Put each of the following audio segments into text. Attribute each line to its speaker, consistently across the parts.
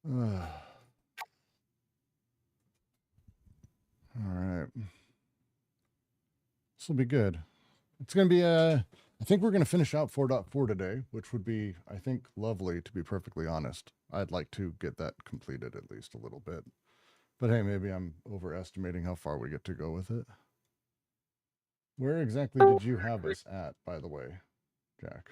Speaker 1: All right. This will be good. It's going to be I think we're going to finish out 4.4 today, which would be, I think, lovely, to be perfectly honest. I'd like to get that completed at least a little bit. But hey, maybe I'm overestimating how far we get to go with it. Where exactly did you have us at, by the way, Jack?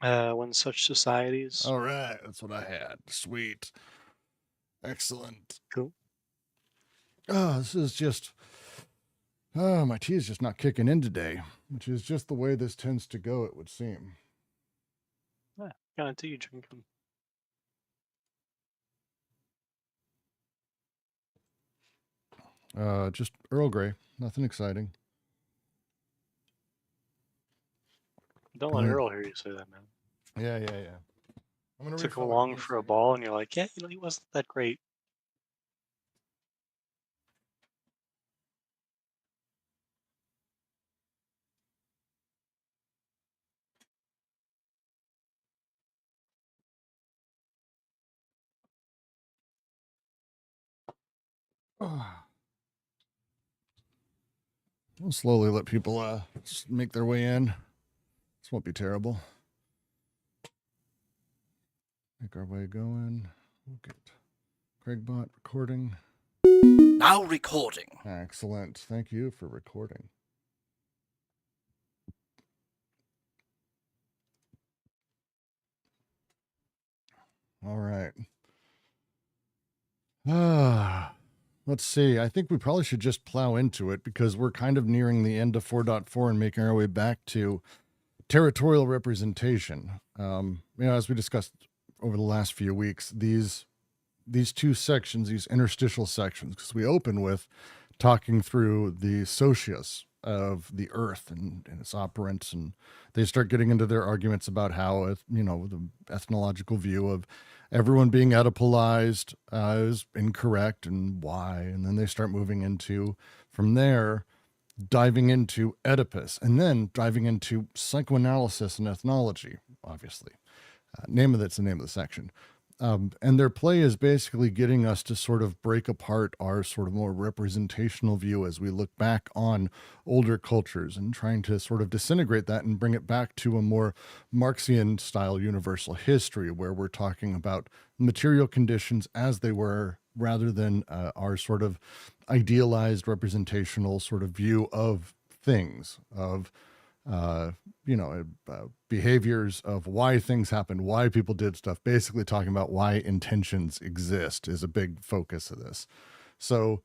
Speaker 2: When such societies.
Speaker 1: All right, that's what I had. Sweet. Excellent.
Speaker 2: Cool.
Speaker 1: Oh, this is just. Oh, my tea is just not kicking in today, which is just the way this tends to go, it would seem.
Speaker 2: Yeah, kind of tea drinking.
Speaker 1: Just Earl Grey. Nothing exciting.
Speaker 2: Don't let Earl hear you say that, man.
Speaker 1: Yeah, yeah, yeah. I'm gonna
Speaker 2: Took him
Speaker 1: refill our
Speaker 2: along
Speaker 1: tea
Speaker 2: for a
Speaker 1: here.
Speaker 2: ball, and you're like, yeah, he wasn't that great.
Speaker 1: We'll slowly let people make their way in. This won't be terrible. Make our way going. We'll get Craigbot recording.
Speaker 3: Now recording.
Speaker 1: Excellent. Thank you for recording. All right. Let's see. I think we probably should just plow into it because we're kind of nearing the end of 4.4 and making our way back to territorial representation. As we discussed over the last few weeks, these two sections, these interstitial sections, because we open with talking through the socius of the earth and its operants, and they start getting into their arguments about how, the ethnological view of everyone being Oedipalized is incorrect and why, and then they start moving into, from there, diving into Oedipus, and then diving into psychoanalysis and ethnology, obviously. That's the name of the section. And their play is basically getting us to sort of break apart our sort of more representational view as we look back on older cultures and trying to sort of disintegrate that and bring it back to a more Marxian style universal history where we're talking about material conditions as they were rather than our sort of idealized representational sort of view of things, of behaviors, of why things happened, why people did stuff, basically talking about why intentions exist is a big focus of this. So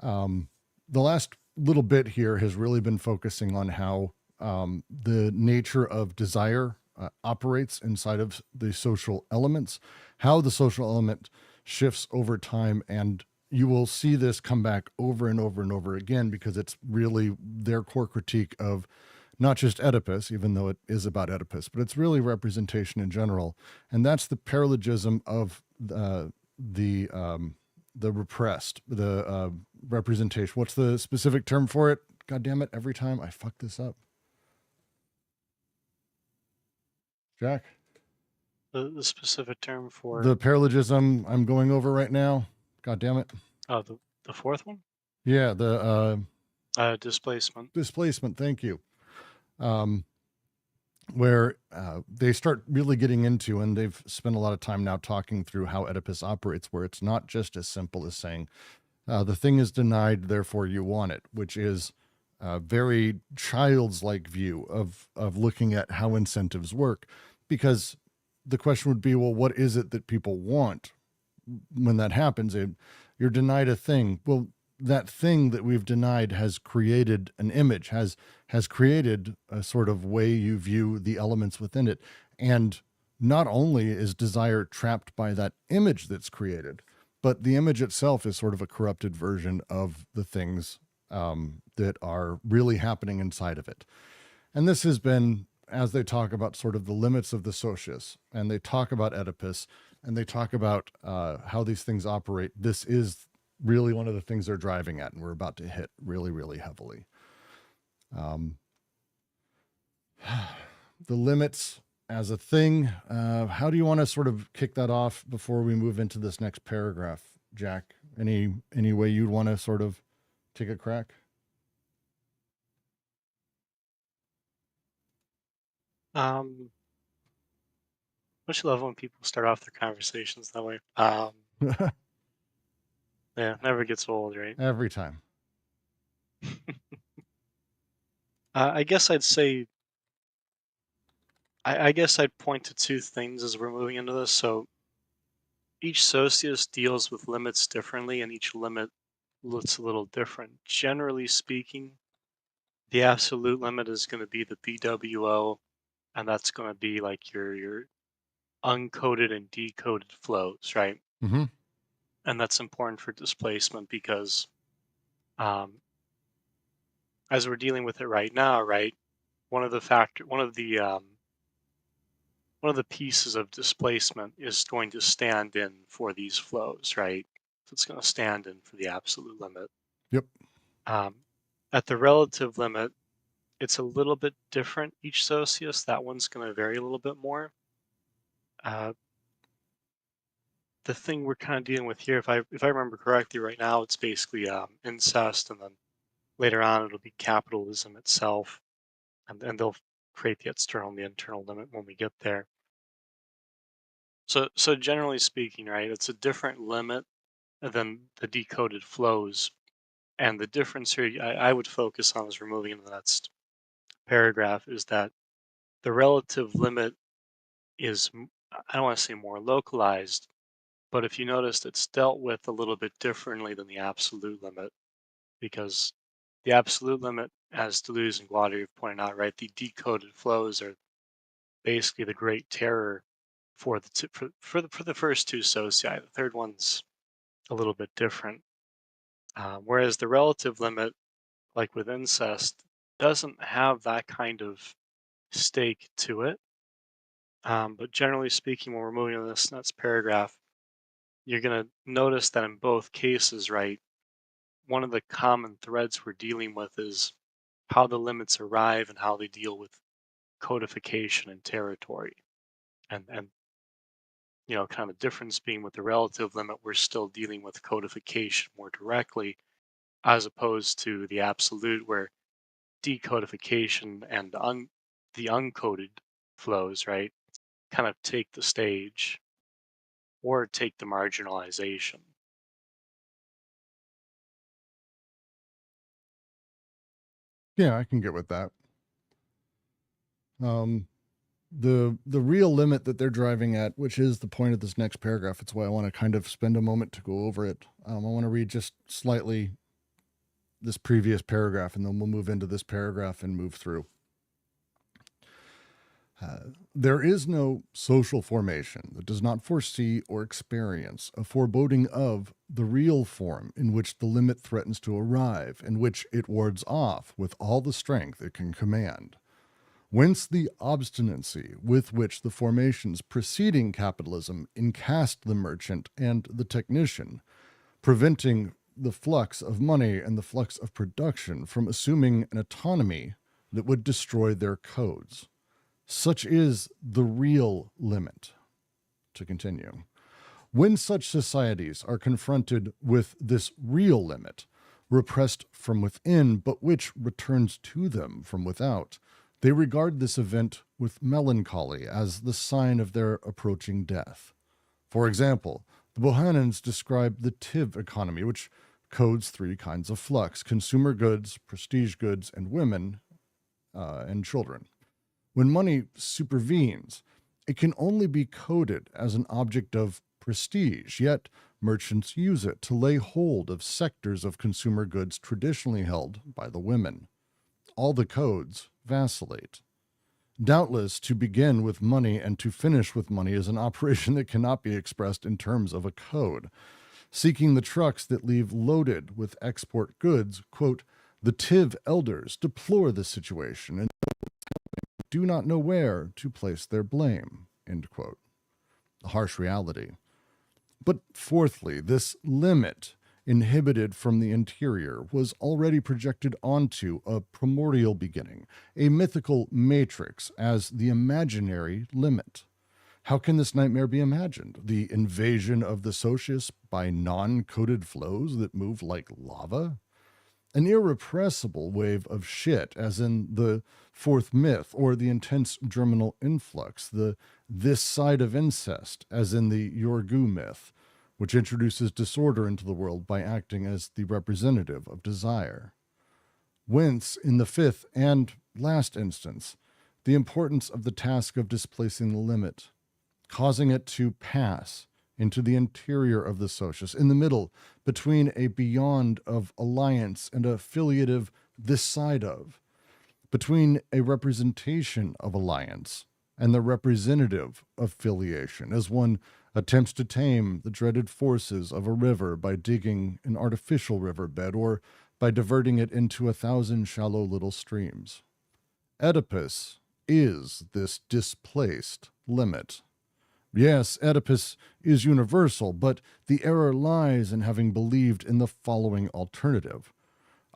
Speaker 1: the last little bit here has really been focusing on how the nature of desire operates inside of the social elements, how the social element shifts over time, and you will see this come back over and over and over again because it's really their core critique of not just Oedipus, even though it is about Oedipus, but it's really representation in general. And that's the paralogism of the repressed, the representation. What's the specific term for it? God damn it, every time I fuck this up. Jack?
Speaker 2: The specific term for
Speaker 1: The paralogism I'm going over right now. God damn it.
Speaker 2: the fourth one.
Speaker 1: Yeah, the
Speaker 2: Displacement.
Speaker 1: displacement. Thank you. Where they start really getting into, and they've spent a lot of time now talking through how Oedipus operates, where it's not just as simple as saying, the thing is denied, therefore you want it, which is a very child's like view of looking at how incentives work. Because the question would be, well, what is it that people want when that happens? You're denied a thing. Well, that thing that we've denied has created an image, has created a sort of way you view the elements within it. And not only is desire trapped by that image that's created, but the image itself is sort of a corrupted version of the things that are really happening inside of it. And this has been, as they talk about sort of the limits of the socius, and they talk about Oedipus, and they talk about how these things operate, this is really one of the things they're driving at, and we're about to hit really, really heavily. The limits as a thing. How do you want to sort of kick that off before we move into this next paragraph, Jack? Any way you'd want to sort of take a crack?
Speaker 2: Don't you love when people start off their conversations that way? Yeah, never gets old, right?
Speaker 1: Every time.
Speaker 2: I guess I'd say, I guess I'd point to two things as we're moving into this. So each socius deals with limits differently, and each limit looks a little different. Generally speaking, the absolute limit is going to be the BWO, and that's going to be like your uncoded and decoded flows, right?
Speaker 1: Mm-hmm.
Speaker 2: And that's important for displacement because as we're dealing with it right now, right, one of the pieces of displacement is going to stand in for these flows, right? So it's going to stand in for the absolute limit.
Speaker 1: Yep.
Speaker 2: At the relative limit, it's a little bit different each socius. That one's going to vary a little bit more. The thing we're kind of dealing with here, if I remember correctly, right now it's basically incest, and then later on it'll be capitalism itself, and then they'll create the external and the internal limit when we get there. So generally speaking, right, it's a different limit than the decoded flows, and the difference here I would focus on as we're moving into the next paragraph is that the relative limit is, I don't want to say more localized, but if you noticed, it's dealt with a little bit differently than the absolute limit, because the absolute limit, as Deleuze and Guattari have pointed out, right, the decoded flows are basically the great terror for the first two socii. The third one's a little bit different. Whereas the relative limit, like with incest, doesn't have that kind of stake to it. But generally speaking, when we're moving to this next paragraph, you're going to notice that in both cases, right, one of the common threads we're dealing with is how the limits arrive and how they deal with codification and territory. And kind of the difference being with the relative limit, we're still dealing with codification more directly, as opposed to the absolute, where decodification and the uncoded flows, right, kind of take the stage or take the marginalization.
Speaker 1: Yeah, I can get with that. The real limit that they're driving at, which is the point of this next paragraph, it's why I want to kind of spend a moment to go over it. I want to read just slightly this previous paragraph, and then we'll move into this paragraph and move through. There is no social formation that does not foresee or experience a foreboding of the real form in which the limit threatens to arrive, and which it wards off with all the strength it can command. Whence the obstinacy with which the formations preceding capitalism encast the merchant and the technician, preventing the flux of money and the flux of production from assuming an autonomy that would destroy their codes. Such is the real limit. To continue, when such societies are confronted with this real limit, repressed from within, but which returns to them from without, they regard this event with melancholy as the sign of their approaching death. For example, the Bohannans describe the TIV economy, which codes three kinds of flux: consumer goods, prestige goods, and women and children. When money supervenes, it can only be coded as an object of prestige, yet merchants use it to lay hold of sectors of consumer goods traditionally held by the women. All the codes vacillate. Doubtless, to begin with money and to finish with money is an operation that cannot be expressed in terms of a code. Seeking the trucks that leave loaded with export goods, quote, the TIV elders deplore the situation and do not know where to place their blame, end quote. A harsh reality. But fourthly, this limit inhibited from the interior, was already projected onto a primordial beginning, a mythical matrix as the imaginary limit. How can this nightmare be imagined? The invasion of the socius by non-coded flows that move like lava? An irrepressible wave of shit, as in the fourth myth, or the intense germinal influx, the this side of incest, as in the Yorgu myth, which introduces disorder into the world by acting as the representative of desire. Whence, in the fifth and last instance, the importance of the task of displacing the limit, causing it to pass into the interior of the socius, in the middle, between a beyond of alliance and a filiative this side of, between a representation of alliance and the representative of filiation, as one attempts to tame the dreaded forces of a river by digging an artificial riverbed or by diverting it into 1,000 shallow little streams. Oedipus is this displaced limit. Yes, Oedipus is universal, but the error lies in having believed in the following alternative.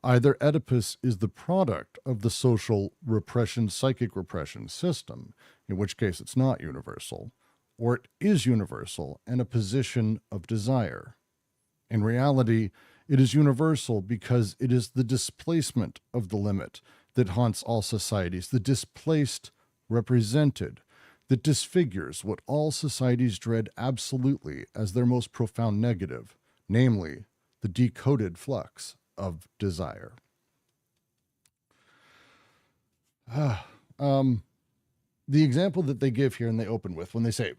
Speaker 1: Either Oedipus is the product of the social repression, psychic repression system, in which case it's not universal, or it is universal and a position of desire. In reality, it is universal because it is the displacement of the limit that haunts all societies, the displaced represented, that disfigures what all societies dread absolutely as their most profound negative, namely the decoded flux of desire. The example that they give here and they open with, when they say,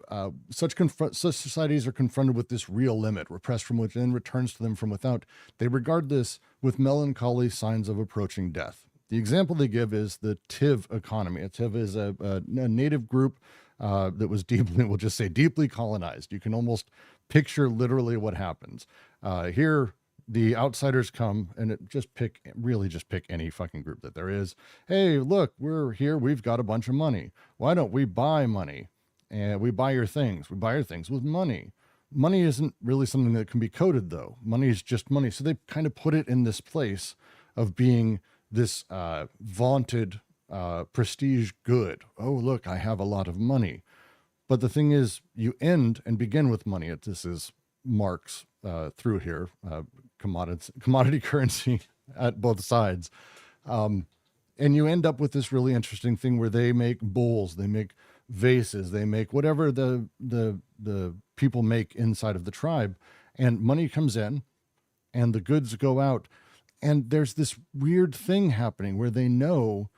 Speaker 1: such societies are confronted with this real limit, repressed from within, returns to them from without, they regard this with melancholy signs of approaching death. The example they give is the Tiv economy. A Tiv is a native group that was deeply colonized. You can almost picture literally what happens. Here, the outsiders come and just pick any fucking group that there is. Hey, look, we're here. We've got a bunch of money. Why don't we buy money? And we buy your things. We buy your things with money. Money isn't really something that can be coded, though. Money is just money. So they kind of put it in this place of being this vaunted prestige good. Oh, look, I have a lot of money. But the thing is, you end and begin with money. This is Marx through here, commodity currency at both sides. And you end up with this really interesting thing where they make bowls, they make vases, they make whatever the people make inside of the tribe, and money comes in and the goods go out. And there's this weird thing happening where they know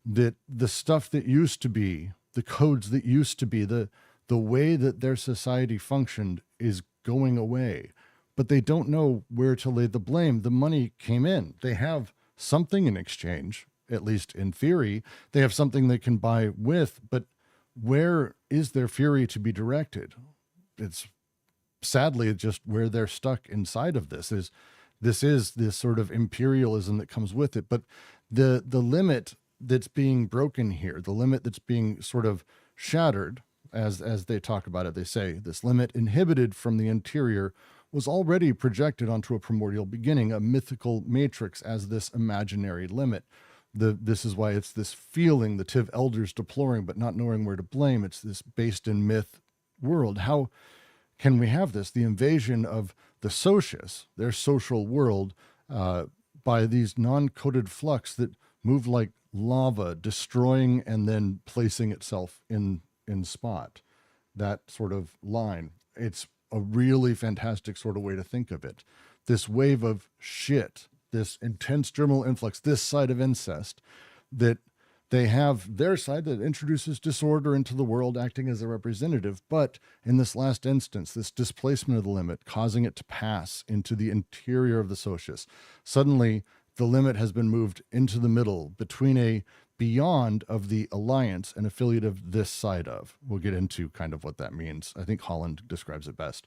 Speaker 1: that the stuff that used to be, the codes that used to be, the way that their society functioned is going away, but they don't know where to lay the blame. The money came in. They have something in exchange, at least in theory. They have something they can buy with, but where is their fury to be directed? It's sadly just where they're stuck inside of this is this sort of imperialism that comes with it. But the limit that's being broken here, the limit that's being sort of shattered, as they talk about it, they say this limit inhibited from the interior was already projected onto a primordial beginning, a mythical matrix as this imaginary limit. This is why it's this feeling, the Tiv elders deploring but not knowing where to blame. It's this based in myth world. How can we have this? The invasion of the socius, their social world, by these non-coded flux that move like lava, destroying and then placing itself in spot. That sort of line. It's a really fantastic sort of way to think of it. This wave of shit, this intense germinal influx, this side of incest, that they have their side that introduces disorder into the world, acting as a representative. But in this last instance, this displacement of the limit, causing it to pass into the interior of the socius. Suddenly, the limit has been moved into the middle between a beyond of the alliance and affiliate of this side of. We'll get into kind of what that means. I think Holland describes it best.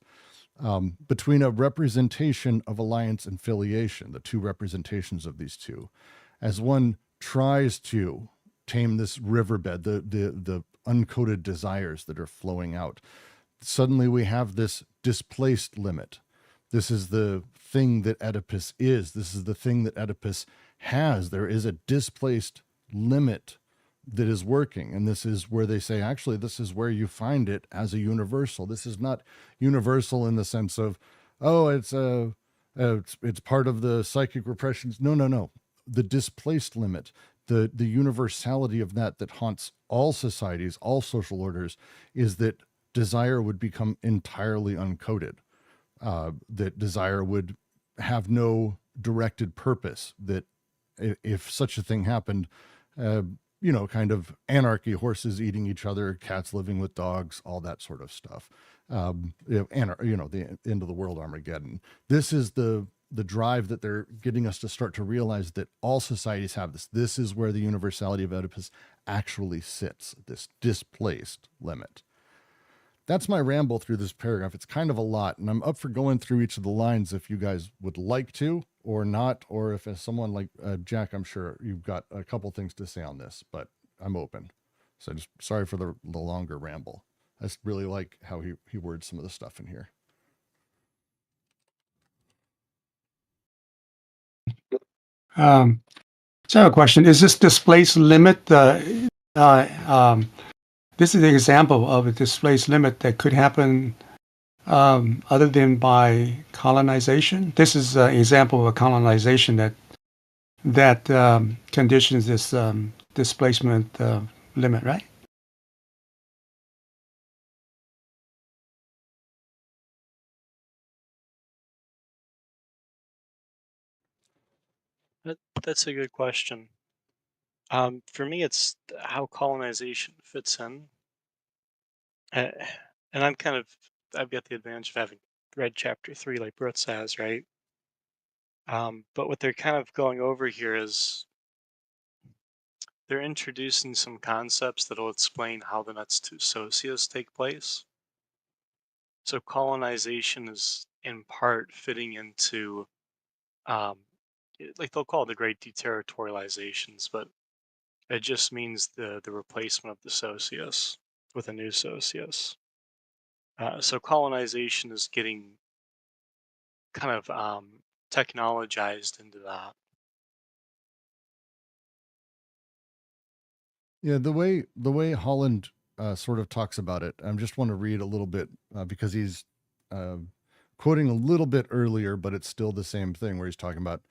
Speaker 1: Between a representation of alliance and filiation, the two representations of these two, as one tries to tame this riverbed, the uncoded desires that are flowing out. Suddenly we have this displaced limit This is the thing that Oedipus is. This is the thing that Oedipus has. There is a displaced limit that is working. And this is where they say, actually, this is where you find it as a universal. This is not universal in the sense of, oh, it's part of the psychic repressions. No, no, no. The displaced limit, the universality of that haunts all societies, all social orders, is that desire would become entirely uncoded. That desire would have no directed purpose, that if such a thing happened, kind of anarchy, horses eating each other, cats living with dogs, all that sort of stuff. The end of the world, Armageddon. This is the drive that they're getting us to start to realize that all societies have this. This is where the universality of Oedipus actually sits, this displaced limit. That's my ramble through this paragraph. It's kind of a lot, and I'm up for going through each of the lines if you guys would like to or not, or if as someone like Jack, I'm sure you've got a couple things to say on this, but I'm open. So just sorry for the longer ramble. I just really like how he words some of the stuff in here.
Speaker 4: So I have a question. Is this displaced limit, this is an example of a displaced limit that could happen other than by colonization? This is an example of a colonization that conditions this displacement limit, right?
Speaker 2: That's a good question. For me, it's how colonization fits in. And I've got the advantage of having read chapter 3 like Brooks has, right? But what they're kind of going over here is they're introducing some concepts that'll explain how the nuts to socius take place. So colonization is in part fitting into, like they'll call it the great deterritorializations, but it just means the replacement of the socius with a new socius. So colonization is getting kind of technologized into that.
Speaker 1: Yeah, the way Holland sort of talks about it, I just want to read a little bit because he's quoting a little bit earlier, but it's still the same thing where he's talking about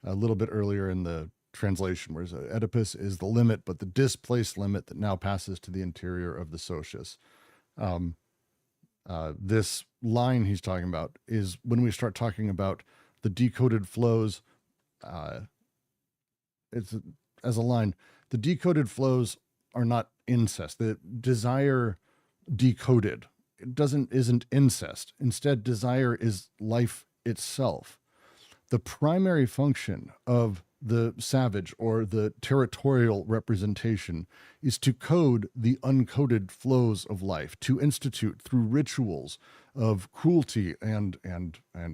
Speaker 1: a little bit earlier in the translation, whereas Oedipus is the limit, but the displaced limit that now passes to the interior of the socius. This line he's talking about is when we start talking about the decoded flows. It's as a line, the decoded flows are not incest. The desire decoded isn't incest. Instead, desire is life itself. The primary function of the savage or the territorial representation is to code the uncoded flows of life, to institute through rituals of cruelty and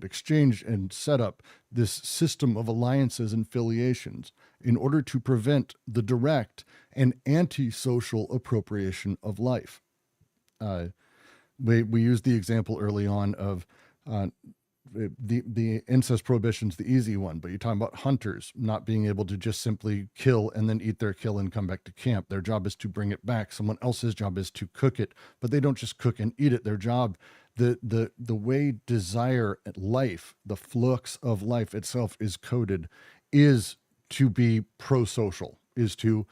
Speaker 1: exchange and set up this system of alliances and filiations in order to prevent the direct and anti-social appropriation of life. We used the example early on of the incest prohibition's the easy one, but you're talking about hunters not being able to just simply kill and then eat their kill and come back to camp. Their job is to bring it back. Someone else's job is to cook it, but they don't just cook and eat it. Their job, the way desire life, the flux of life itself is coded, is to be pro-social, is to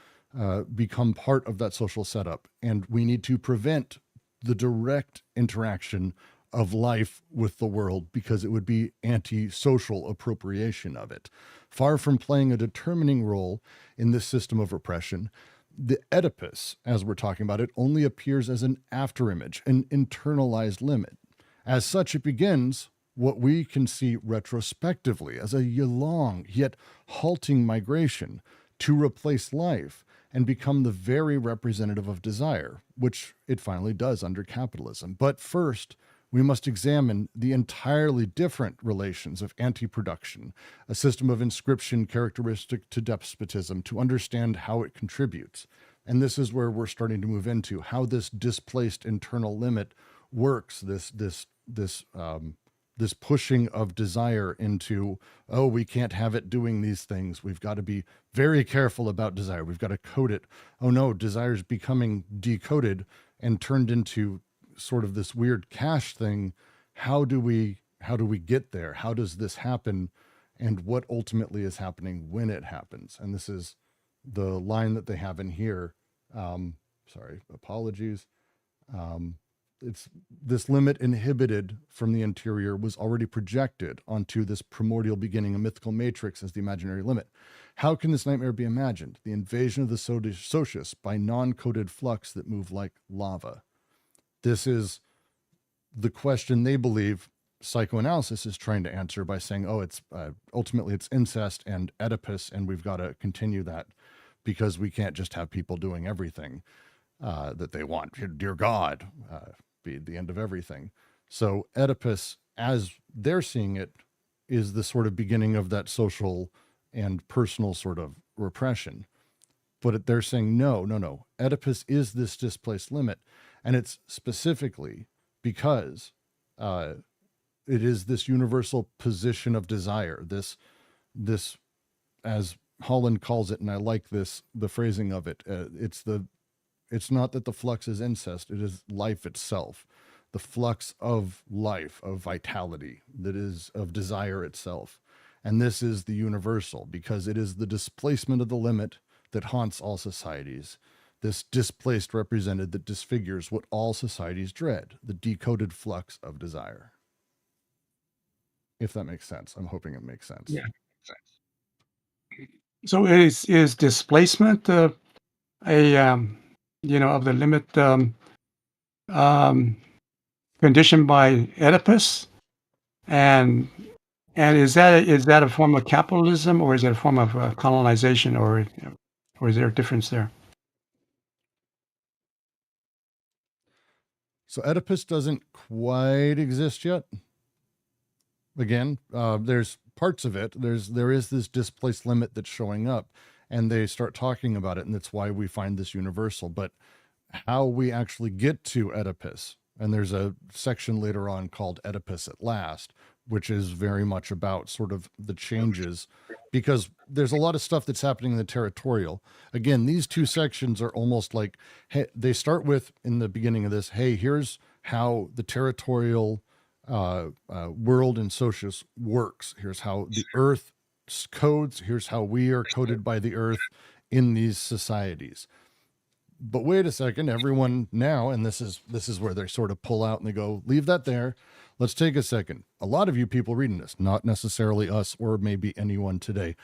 Speaker 1: become part of that social setup. And we need to prevent the direct interaction of life with the world because it would be anti-social appropriation of it. Far from playing a determining role in this system of repression, the Oedipus, as we're talking about it, only appears as an afterimage, an internalized limit. As such, it begins what we can see retrospectively as a long yet halting migration to replace life and become the very representative of desire, which it finally does under capitalism. But first, we must examine the entirely different relations of anti-production, a system of inscription characteristic to despotism, to understand how it contributes. And this is where we're starting to move into how this displaced internal limit works, this this pushing of desire into, oh, we can't have it doing these things. We've got to be very careful about desire. We've got to code it. Oh no, desire is becoming decoded and turned into sort of this weird cache thing. How do we get there? How does this happen? And what ultimately is happening when it happens? And this is the line that they have in here. Sorry, apologies. It's this limit inhibited from the interior was already projected onto this primordial beginning, a mythical matrix as the imaginary limit. How can this nightmare be imagined? The invasion of the socius by non-coded flux that move like lava. This is the question they believe psychoanalysis is trying to answer by saying, oh, it's ultimately it's incest and Oedipus, and we've got to continue that because we can't just have people doing everything that they want. Dear God, be the end of everything. So Oedipus, as they're seeing it, is the sort of beginning of that social and personal sort of repression. But they're saying, no. Oedipus is this displaced limit. And it's specifically because it is this universal position of desire, this, as Holland calls it, and I like the phrasing of it. It's not that the flux is incest, it is life itself, the flux of life, of vitality, that is of desire itself. And this is the universal because it is the displacement of the limit that haunts all societies. This displaced represented that disfigures what all societies dread, the decoded flux of desire. If that makes sense. I'm hoping it makes sense.
Speaker 4: Yeah. So is displacement of the limit conditioned by Oedipus, and is that a form of capitalism, or is it a form of colonization, or is there a difference there?
Speaker 1: So Oedipus doesn't quite exist yet. Again, there's parts of it. There is this displaced limit that's showing up, and they start talking about it, and that's why we find this universal. But how we actually get to Oedipus, and there's a section later on called Oedipus at Last, which is very much about sort of the changes, because there's a lot of stuff that's happening in the territorial. Again, these two sections are almost like, hey, they start with, in the beginning of this, hey, here's how the territorial world and socius works. Here's how the earth codes. Here's how we are coded by the earth in these societies. But wait a second, everyone now, and this is where they sort of pull out and they go, leave that there. Let's take a second. A lot of you people reading this, not necessarily us or maybe anyone today,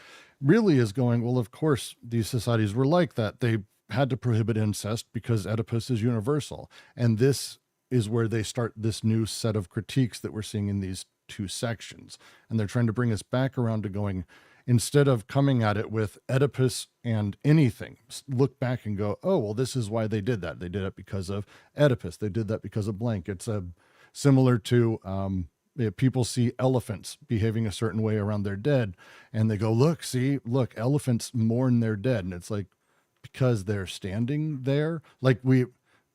Speaker 1: really is going, well, of course, these societies were like that. They had to prohibit incest because Oedipus is universal. And this is where they start this new set of critiques that we're seeing in these two sections. And they're trying to bring us back around to going, instead of coming at it with Oedipus and anything, look back and go, oh, well, this is why they did that. They did it because of Oedipus. They did that because of blank. It's similar to people see elephants behaving a certain way around their dead, and they go, look, elephants mourn their dead. And it's like, because they're standing there, like we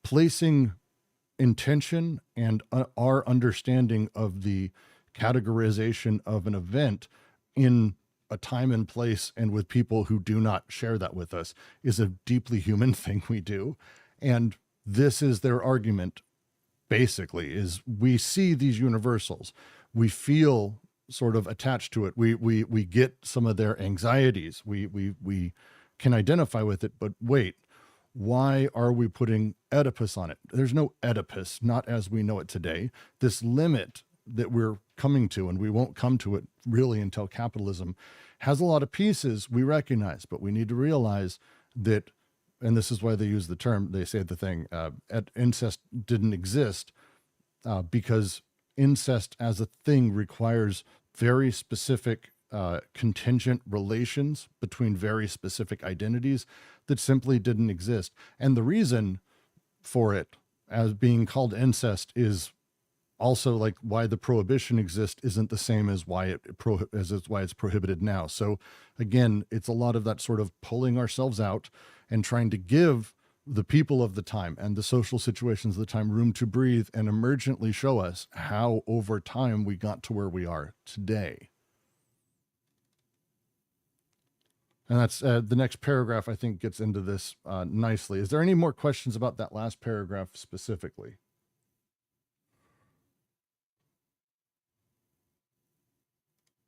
Speaker 1: placing intention and our understanding of the categorization of an event in a time and place and with people who do not share that with us is a deeply human thing we do. And this is their argument, basically, is we see these universals. We feel sort of attached to it. We get some of their anxieties. We can identify with it, but wait, why are we putting Oedipus on it? There's no Oedipus, not as we know it today. This limit that we're coming to, and we won't come to it really until capitalism, has a lot of pieces we recognize, but we need to realize that, and this is why they use the term, they say the thing, incest didn't exist because incest as a thing requires very specific contingent relations between very specific identities that simply didn't exist. And the reason for it as being called incest is also like why the prohibition exists isn't the same as why it's prohibited now. So again, it's a lot of that sort of pulling ourselves out and trying to give the people of the time and the social situations of the time room to breathe and emergently show us how over time we got to where we are today. And that's the next paragraph, I think, gets into this nicely. Is there any more questions about that last paragraph specifically?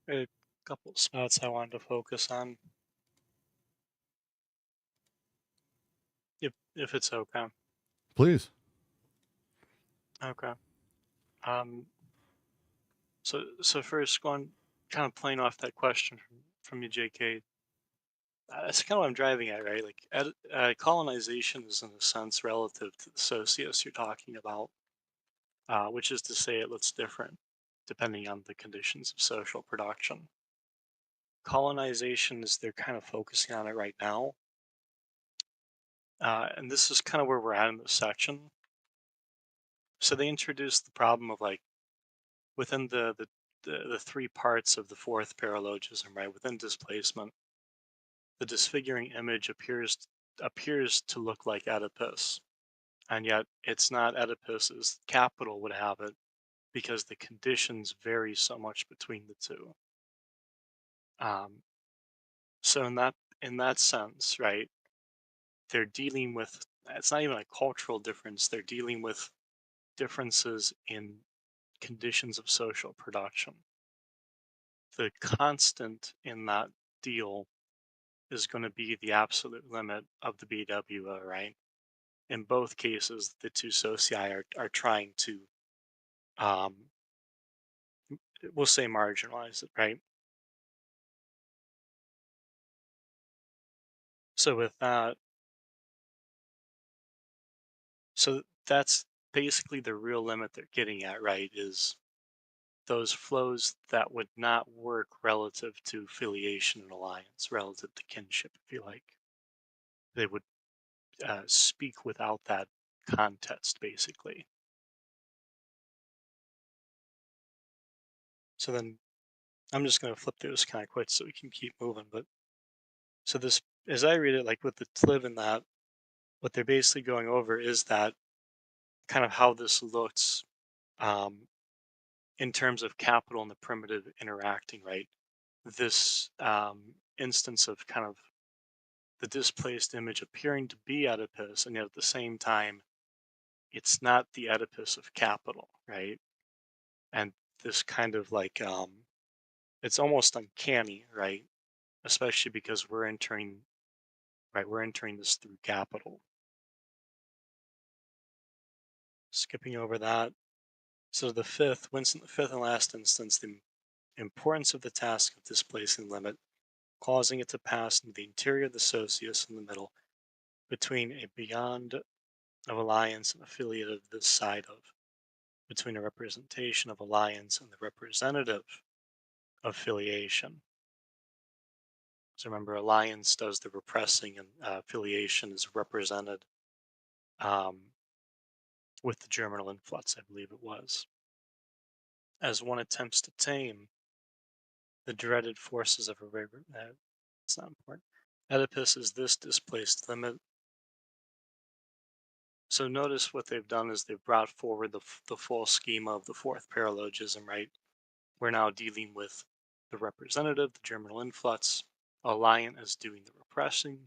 Speaker 2: A couple of spots I wanted to focus on, if it's okay.
Speaker 1: Please.
Speaker 2: Okay. So first, going kind of playing off that question from you, JK. That's kind of what I'm driving at, right? Like, colonization is in a sense relative to the socius you're talking about, which is to say it looks different depending on the conditions of social production. Colonization is they're kind of focusing on it right now, and this is kind of where we're at in this section. So they introduced the problem of like within the three parts of the fourth paralogism, right? Within displacement, the disfiguring image appears to look like Oedipus, and yet it's not Oedipus as capital would have it, because the conditions vary so much between the two. So in that sense, right, they're dealing with, it's not even a cultural difference. They're dealing with differences in conditions of social production. The constant in that deal is going to be the absolute limit of the BWO, right? In both cases, the two socii are trying to, um, we'll say, marginalize it, right? So with that, so that's basically the real limit they're getting at, right? Is those flows that would not work relative to filiation and alliance, relative to kinship, if you like. They would speak without that context, basically. So then I'm just going to flip through this kind of quick so we can keep moving. But so this, as I read it, like with the Tliv and that, what they're basically going over is that kind of how this looks um, in terms of capital and the primitive interacting, right? This instance of kind of the displaced image appearing to be Oedipus, and yet at the same time, it's not the Oedipus of capital, right? And this kind of like, it's almost uncanny, right? Especially because we're entering, right, we're entering this through capital. Skipping over that. So the fifth, Winston, the fifth and last instance, the importance of the task of displacing limit, causing it to pass into the interior of the socius in the middle, between a beyond of alliance and affiliate of this side of, between a representation of alliance and the representative of filiation. So remember, alliance does the repressing, and filiation is represented with the germinal influx, I believe it was. As one attempts to tame the dreaded forces of a river. It's not important. Oedipus is this displaced limit. So notice what they've done is they've brought forward the full schema of the fourth paralogism, right? We're now dealing with the representative, the germinal influx, alliant as doing the repressing,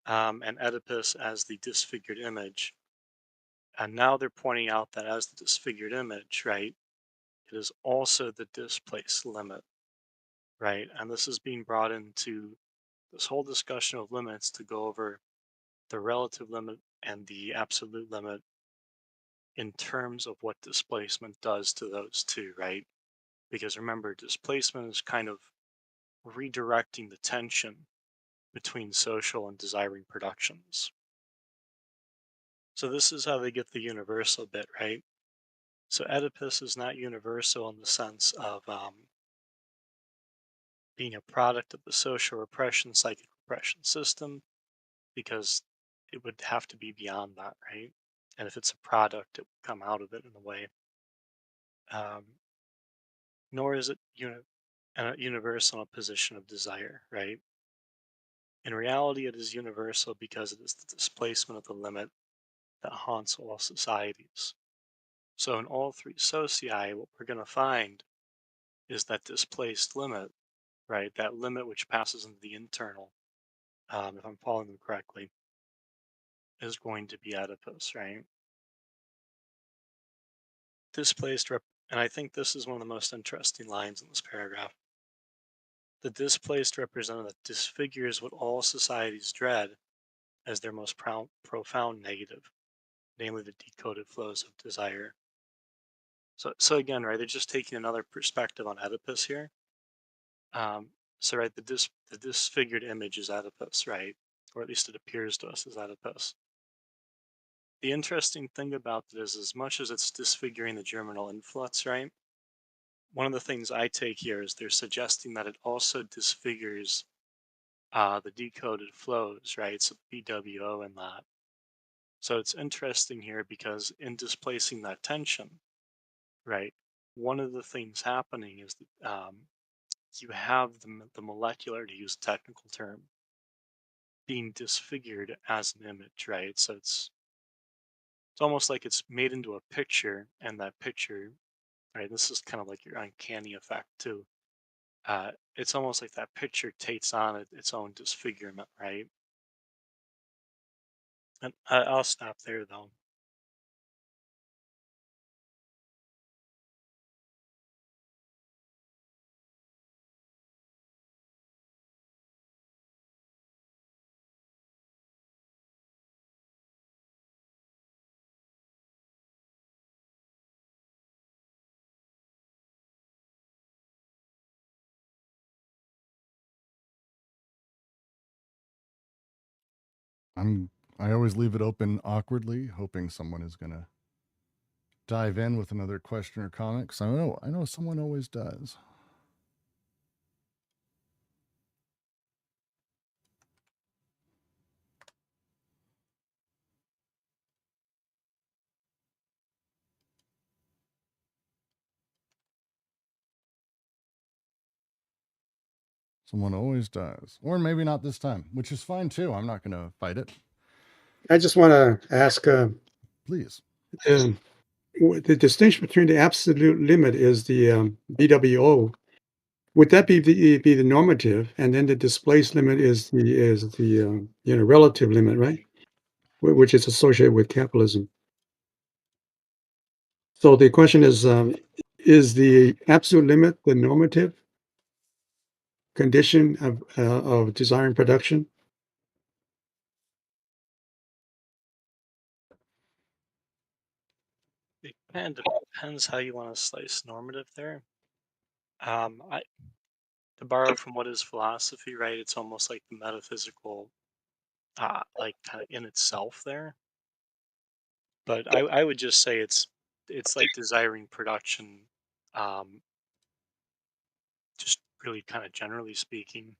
Speaker 2: and Oedipus as the disfigured image. And now they're pointing out that as the disfigured image, right, it is also the displaced limit, right? And this is being brought into this whole discussion of limits to go over the relative limit and the absolute limit in terms of what displacement does to those two, right? Because remember, displacement is kind of redirecting the tension between social and desiring productions. So this is how they get the universal bit, right? So Oedipus is not universal in the sense of being a product of the social repression, psychic repression system, because it would have to be beyond that, right? And if it's a product, it would come out of it in a way. Nor is it universal in a position of desire, right? In reality, it is universal because it is the displacement of the limit that haunts all societies. So in all three socii, what we're going to find is that displaced limit, right? That limit which passes into the internal, if I'm following them correctly, is going to be Oedipus, right? And I think this is one of the most interesting lines in this paragraph. The displaced representative disfigures what all societies dread as their most profound negative, namely the decoded flows of desire. So again, right, they're just taking another perspective on Oedipus here. Right, the disfigured image is Oedipus, right? Or at least it appears to us as Oedipus. The interesting thing about it is, as much as it's disfiguring the germinal influx, right? One of the things I take here is they're suggesting that it also disfigures the decoded flows, right? So BWO and that. So it's interesting here because in displacing that tension, right, one of the things happening is that you have the molecular, to use a technical term, being disfigured as an image, right? So it's almost like it's made into a picture, and that picture, right? This is kind of like your uncanny effect too. It's almost like that picture takes on its own disfigurement, right? And I'll stop there though.
Speaker 1: I always leave it open awkwardly, hoping someone is gonna dive in with another question or comment, because I know someone always does. Someone always does. Or maybe not this time, which is fine too. I'm not gonna fight it.
Speaker 4: I just want to ask,
Speaker 1: Please.
Speaker 4: the distinction between the absolute limit is the BWO. Would that be the normative, and then the displaced limit is the relative limit, right? Which is associated with capitalism. So the question is the absolute limit the normative condition of desiring production?
Speaker 2: It kind of depends how you want to slice normative there. I To borrow from what is philosophy, right? It's almost like the metaphysical, like kind of in itself there. But I would just say it's like desiring production, um, just really kind of generally speaking.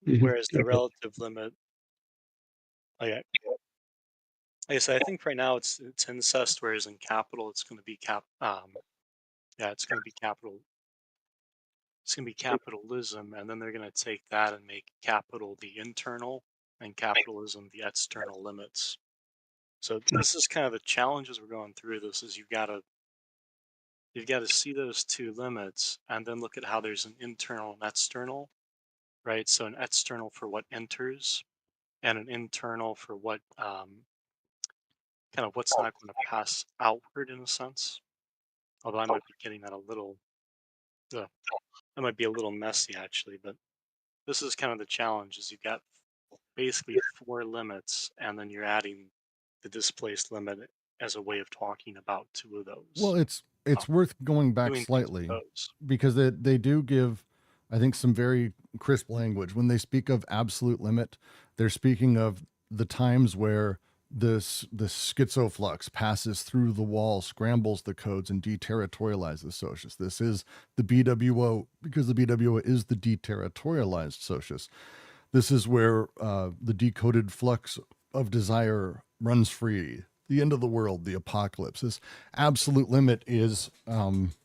Speaker 2: Whereas the
Speaker 4: Okay.
Speaker 2: relative limit, like I said, I think right now it's incest, whereas in capital it's going to be yeah, it's going to be capital. It's going to be capitalism, and then they're going to take that and make capital the internal and capitalism the external limits. So this is kind of the challenge as we're going through this is you've got to see those two limits and then look at how there's an internal and external, right? So an external for what enters and an internal for what kind of what's not going to pass outward in a sense. Although I might be getting that a little, that might be a little messy actually, but this is kind of the challenge is you've got basically four limits and then you're adding the displaced limit as a way of talking about two of
Speaker 1: Well,
Speaker 2: those.
Speaker 1: it's worth going back
Speaker 2: Doing things with
Speaker 1: slightly
Speaker 2: those.
Speaker 1: because they do give, I think, some very crisp language when they speak of absolute limit. They're speaking of the times where the schizoflux passes through the wall, scrambles the codes, and deterritorializes the socius. This is the BWO because the BWO is the deterritorialized socius. This is where the decoded flux of desire runs free. The end of the world, the apocalypse. This absolute limit is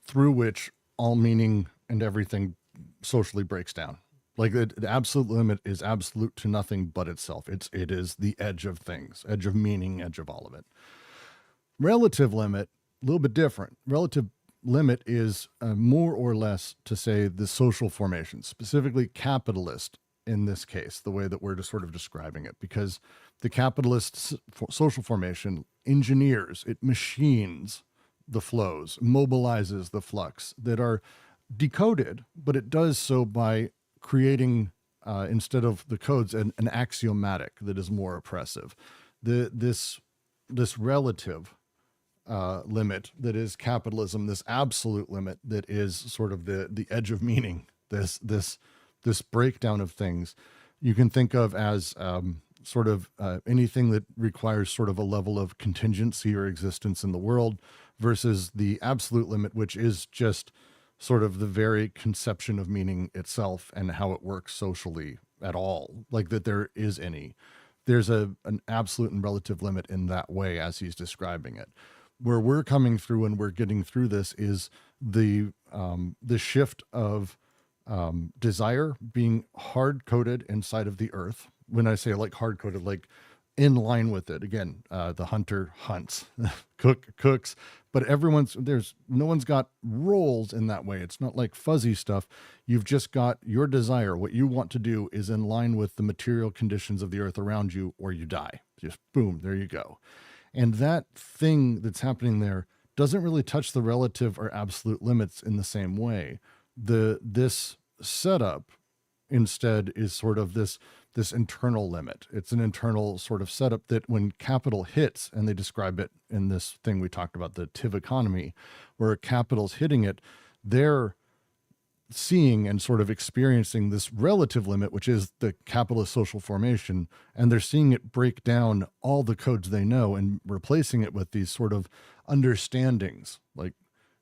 Speaker 1: through which all meaning and everything socially breaks down. Like the absolute limit is absolute to nothing but itself. It is the edge of things, edge of meaning, edge of all of it. Relative limit, a little bit different. Relative limit is more or less to say the social formation, specifically capitalist in this case, the way that we're just sort of describing it, because the capitalist social formation engineers, it machines the flows, mobilizes the flux that are decoded, but it does so by creating, instead of the codes, an axiomatic that is more oppressive. This relative limit that is capitalism, this absolute limit that is sort of the edge of meaning, this breakdown of things, you can think of as sort of anything that requires sort of a level of contingency or existence in the world, versus the absolute limit, which is just sort of the very conception of meaning itself and how it works socially at all, like that there is any. There's an absolute and relative limit in that way as he's describing it. Where we're coming through and we're getting through this is the shift of desire being hard-coded inside of the earth. When I say like hard-coded, like in line with it. Again, the hunter hunts, cooks, but no one's got roles in that way. It's not like fuzzy stuff. You've just got your desire. What you want to do is in line with the material conditions of the earth around you, or you die. Just boom, there you go. And that thing that's happening there doesn't really touch the relative or absolute limits in the same way. This setup instead is sort of this internal limit. It's an internal sort of setup that when capital hits, and they describe it in this thing we talked about, the TIV economy, where capital's hitting it, they're seeing and sort of experiencing this relative limit, which is the capitalist social formation, and they're seeing it break down all the codes they know and replacing it with these sort of understandings, like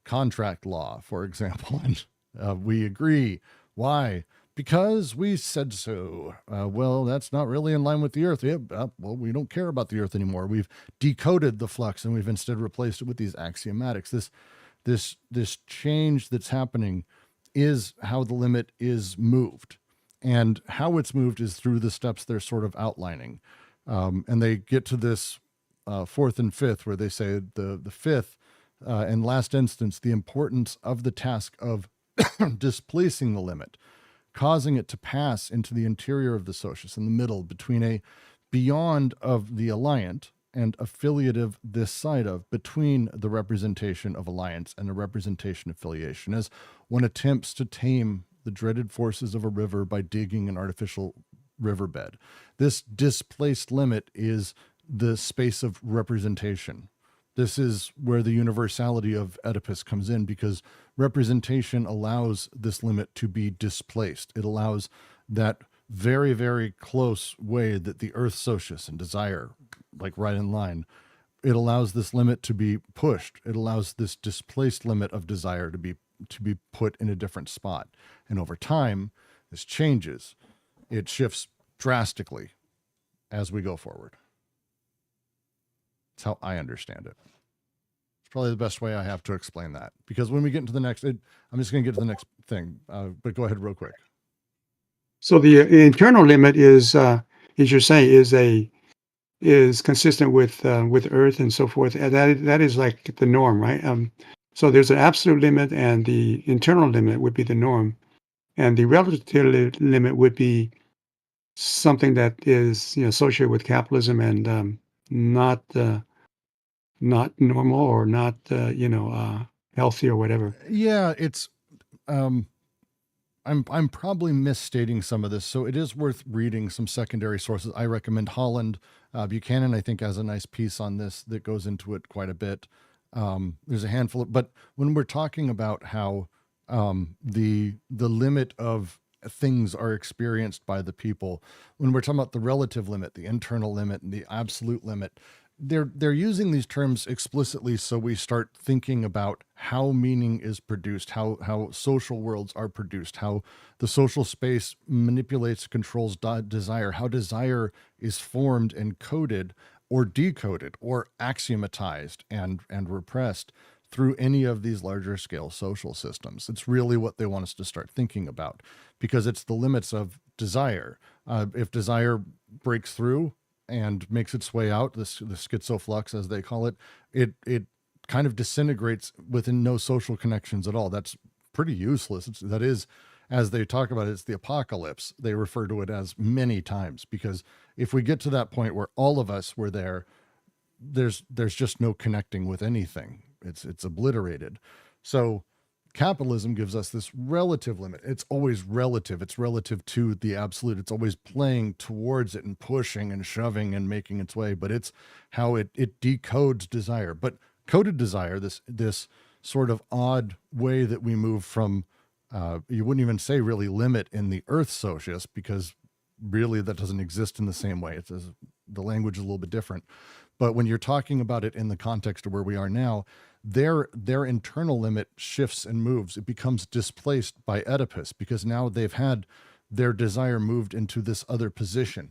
Speaker 1: contract law, for example. And we agree. Why? Because we said so. Well, that's not really in line with the earth. Yeah, well, we don't care about the earth anymore. We've decoded the flux and we've instead replaced it with these axiomatics. This change that's happening is how the limit is moved, and how it's moved is through the steps they're sort of outlining. And they get to this fourth and fifth, where they say the fifth and last instance, the importance of the task of displacing the limit, causing it to pass into the interior of the socius, in the middle between a beyond of the alliant and affiliative this side of, between the representation of alliance and the representation of affiliation, as one attempts to tame the dreaded forces of a river by digging an artificial riverbed. This displaced limit is the space of representation. This is where the universality of Oedipus comes in, because representation allows this limit to be displaced. It allows that very, very close way that the earth socius and desire, like right in line, it allows this limit to be pushed. It allows this displaced limit of desire to be put in a different spot. And over time, this changes. It shifts drastically as we go forward. That's how I understand it. It's probably the best way I have to explain that, because when we get into the next, I'm just going to get to the next thing, but go ahead real quick.
Speaker 4: So the internal limit is, as you're saying, is consistent with Earth and so forth. And that is like the norm, right? So there's an absolute limit, and the internal limit would be the norm, and the relative limit would be something that is associated with capitalism and not normal or not healthy or whatever.
Speaker 1: Yeah, it's I'm probably misstating some of this, so it is worth reading some secondary sources. I recommend Holland. Buchanan, I think, has a nice piece on this that goes into it quite a bit. There's a handful but when we're talking about how the limit of things are experienced by the people, when we're talking about the relative limit, the internal limit, and the absolute limit, they're using these terms explicitly, so we start thinking about how meaning is produced, how social worlds are produced, how the social space manipulates, controls desire, how desire is formed and coded or decoded or axiomatized and repressed, through any of these larger scale social systems. It's really what they want us to start thinking about, because it's the limits of desire. If desire breaks through and makes its way out, the schizoflux, as they call it, it kind of disintegrates within no social connections at all. That's pretty useless. That is, as they talk about it, it's the apocalypse. They refer to it as many times, because if we get to that point where all of us were there, there's just no connecting with anything. It's obliterated. So capitalism gives us this relative limit. It's always relative. It's relative to the absolute. It's always playing towards it and pushing and shoving and making its way, but it's how it decodes desire. But coded desire, this sort of odd way that we move from, you wouldn't even say really limit in the earth socius, because really that doesn't exist in the same way. The language is a little bit different. But when you're talking about it in the context of where we are now, their internal limit shifts and moves. It becomes displaced by Oedipus, because now they've had their desire moved into this other position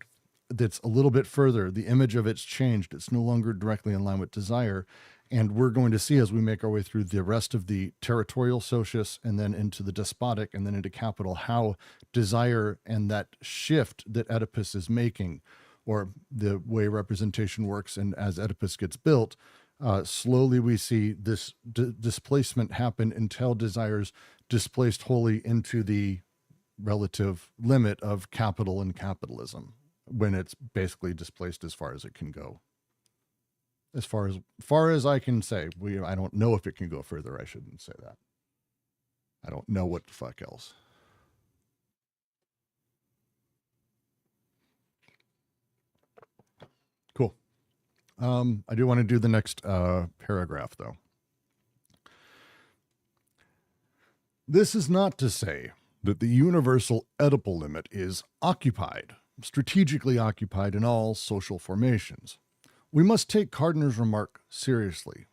Speaker 1: that's a little bit further. The image of it's changed. It's no longer directly in line with desire. And we're going to see, as we make our way through the rest of the territorial socius and then into the despotic and then into capital, how desire and that shift that Oedipus is making, or the way representation works, and as Oedipus gets built, slowly we see this displacement happen until desire's displaced wholly into the relative limit of capital and capitalism, when it's basically displaced as far as it can go. As far as I can say. I don't know if it can go further. I shouldn't say that. I don't know what the fuck else. Cool. I do want to do the next paragraph, though. This is not to say that the universal Oedipal limit is occupied, strategically occupied in all social formations. We must take Gardner's remark seriously.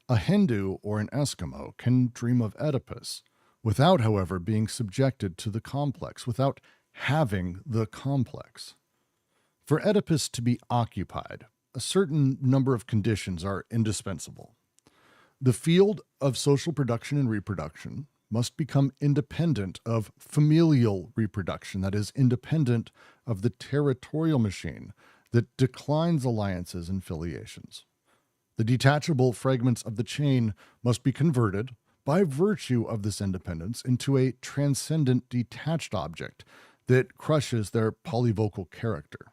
Speaker 1: A Hindu or an Eskimo can dream of Oedipus without, however, being subjected to the complex, without having the complex. For Oedipus to be occupied, a certain number of conditions are indispensable. The field of social production and reproduction must become independent of familial reproduction, that is, independent of the territorial machine that declines alliances and filiations. The detachable fragments of the chain must be converted, by virtue of this independence, into a transcendent detached object that crushes their polyvocal character.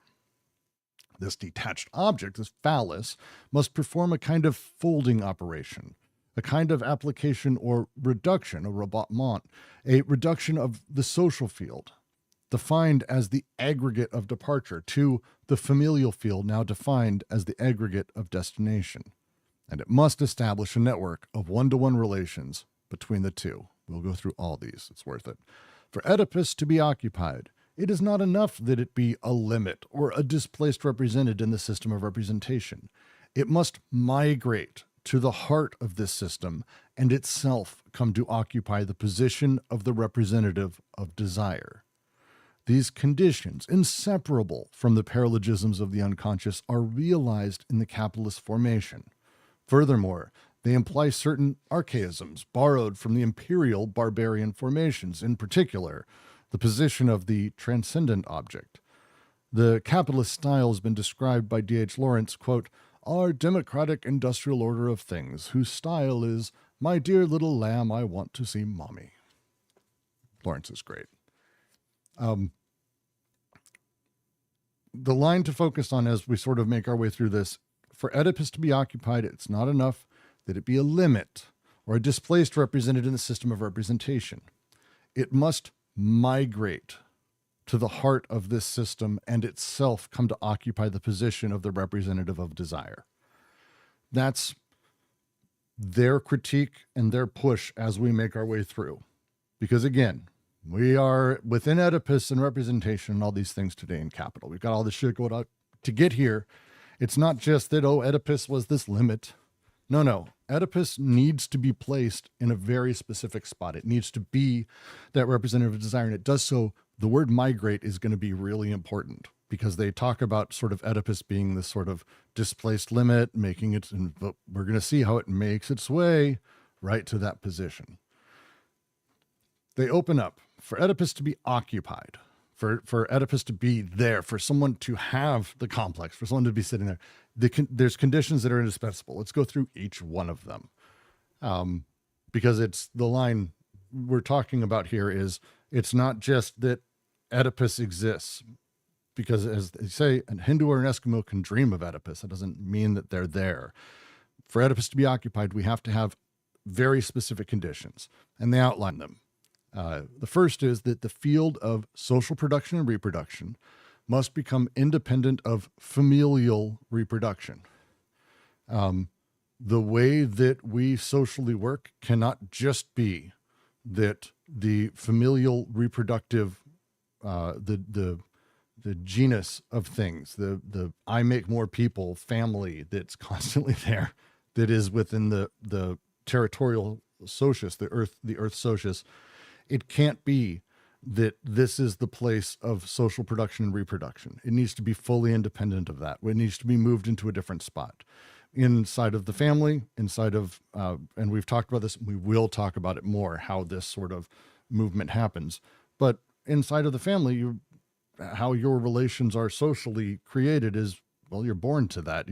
Speaker 1: This detached object, this phallus, must perform a kind of folding operation, a kind of application or reduction, a rabattement, a reduction of the social field, defined as the aggregate of departure, to the familial field, now defined as the aggregate of destination. And it must establish a network of one-to-one relations between the two. We'll go through all these. It's worth it. For Oedipus to be occupied, it is not enough that it be a limit or a displaced represented in the system of representation. It must migrate to the heart of this system and itself come to occupy the position of the representative of desire. These conditions, inseparable from the paralogisms of the unconscious, are realized in the capitalist formation. Furthermore, they imply certain archaisms borrowed from the imperial barbarian formations, in particular, the position of the transcendent object. The capitalist style has been described by D.H. Lawrence, quote, "our democratic industrial order of things, whose style is, my dear little lamb, I want to see mommy." Lawrence is great. The line to focus on as we sort of make our way through this, for Oedipus to be occupied, it's not enough that it be a limit or a displaced represented in the system of representation. It must migrate to the heart of this system and itself come to occupy the position of the representative of desire. That's their critique and their push as we make our way through. Because again, we are within Oedipus and representation and all these things today in capital. We've got all this shit going on to get here. It's not just that, Oedipus was this limit. No. Oedipus needs to be placed in a very specific spot. It needs to be that representative of desire, and it does so. The word migrate is going to be really important. because they talk about sort of Oedipus being this sort of displaced limit, making it, and we're going to see how it makes its way right to that position. They open up for Oedipus to be occupied, for Oedipus to be there, for someone to have the complex, for someone to be sitting there. There's conditions that are indispensable. Let's go through each one of them. Because it's the line we're talking about here is, it's not just that Oedipus exists, because as they say, a Hindu or an Eskimo can dream of Oedipus. That doesn't mean that they're there. For Oedipus to be occupied, we have to have very specific conditions, and they outline them. The first is that the field of social production and reproduction must become independent of familial reproduction. The way that we socially work cannot just be that the familial reproductive, the genus of things, the I make more people family that's constantly there, that is within the territorial socius, the earth socius. It can't be that this is the place of social production and reproduction. It needs to be fully independent of that. It needs to be moved into a different spot inside of the family, inside of, and we've talked about this, we will talk about it more, how this sort of movement happens. But inside of the family, how your relations are socially created is, well, you're born to that.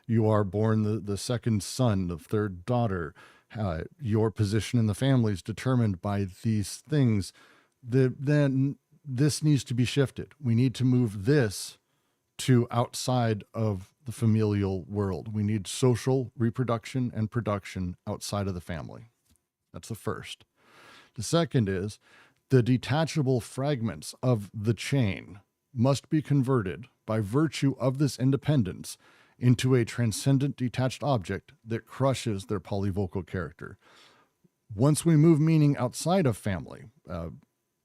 Speaker 1: You are born the second son, the third daughter. Your position in the family is determined by these things. Then this needs to be shifted. We need to move this to outside of the familial world. We need social reproduction and production outside of the family. That's the first. The second is the detachable fragments of the chain must be converted by virtue of this independence into a transcendent detached object that crushes their polyvocal character. Once we move meaning outside of family,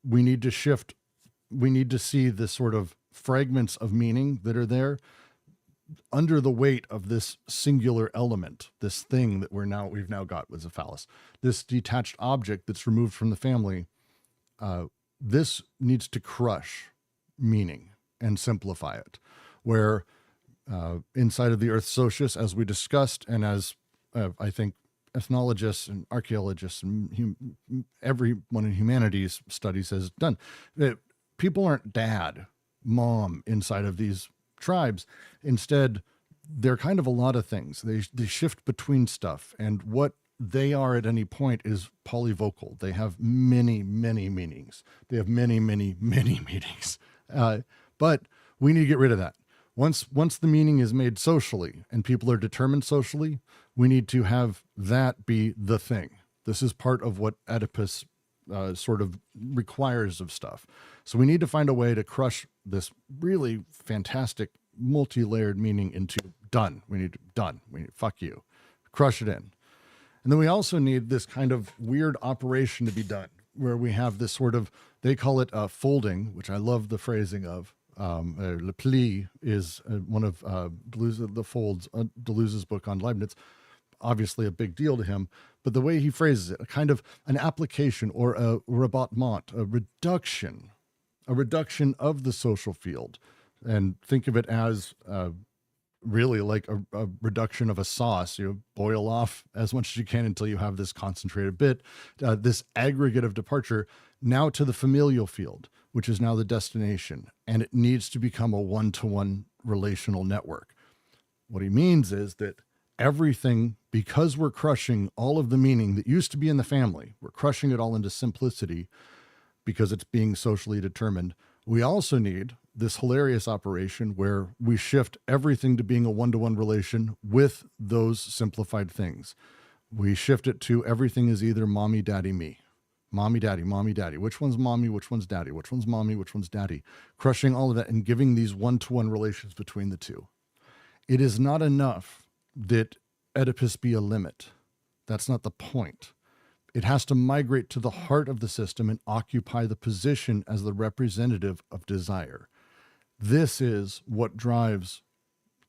Speaker 1: we need to shift. We need to see the sort of fragments of meaning that are there under the weight of this singular element, this thing that we've now got was a phallus, this detached object that's removed from the family. This needs to crush meaning and simplify it, where inside of the earth socius, as we discussed, and as I think ethnologists and archaeologists and everyone in humanities studies has done, that people aren't dad, mom inside of these tribes. Instead, they're kind of a lot of things. They shift between stuff, and what they are at any point is polyvocal. They have many, many meanings. They have many, many, many meanings. But we need to get rid of that. Once the meaning is made socially and people are determined socially, we need to have that be the thing. This is part of what Oedipus sort of requires of stuff. So we need to find a way to crush this really fantastic multi-layered meaning into done. We need fuck you. Crush it in. And then we also need this kind of weird operation to be done where we have this sort of, they call it folding, which I love the phrasing of. Le pli is one of Deleuze, the folds, Deleuze's book on Leibniz, obviously a big deal to him, but the way he phrases it, a kind of an application or a rabattement, a reduction of the social field. And think of it as really like a reduction of a sauce. You boil off as much as you can until you have this concentrated bit, this aggregate of departure now to the familial field, which is now the destination. And it needs to become a one-to-one relational network. What he means is that everything, because we're crushing all of the meaning that used to be in the family, we're crushing it all into simplicity because it's being socially determined. We also need this hilarious operation where we shift everything to being a one-to-one relation with those simplified things. We shift it to everything is either mommy, daddy, me. Mommy, daddy, mommy, daddy. Which one's mommy? Which one's daddy? Which one's mommy? Which one's daddy? Crushing all of that and giving these one-to-one relations between the two. It is not enough that Oedipus be a limit. That's not the point. It has to migrate to the heart of the system and occupy the position as the representative of desire. This is what drives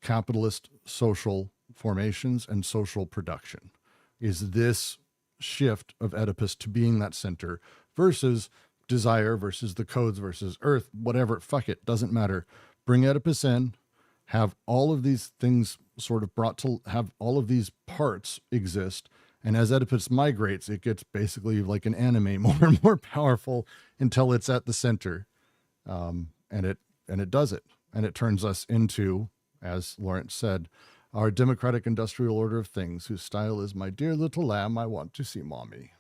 Speaker 1: capitalist social formations and social production, is this shift of Oedipus to being that center versus desire versus the codes versus earth, whatever, fuck it, doesn't matter. bring Oedipus in, have all of these things sort of brought to have all of these parts exist. And as Oedipus migrates, it gets basically like an anime, more and more powerful until it's at the center. And it does it. And it turns us into, as Lawrence said, our democratic industrial order of things, whose style is, my dear little lamb, I want to see mommy.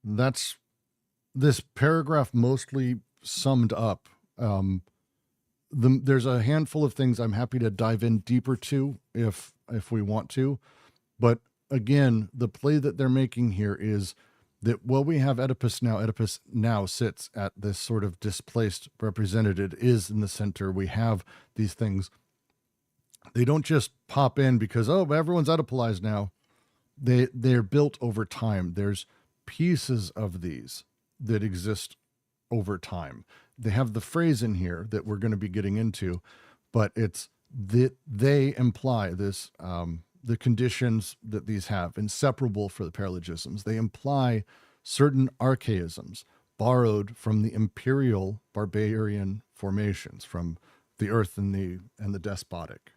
Speaker 1: That's this paragraph mostly summed up. There's a handful of things I'm happy to dive in deeper to if we want to. But again, the play that they're making here is that while we have Oedipus now sits at this sort of displaced representative, is in the center. We have these things. They don't just pop in because, oh, everyone's Oedipalized now. They're built over time. There's pieces of these that exist over time. They have the phrase in here that we're going to be getting into, but it's that they imply this, the conditions that these have, inseparable for the paralogisms. They imply certain archaisms borrowed from the imperial barbarian formations, from the earth and the despotic.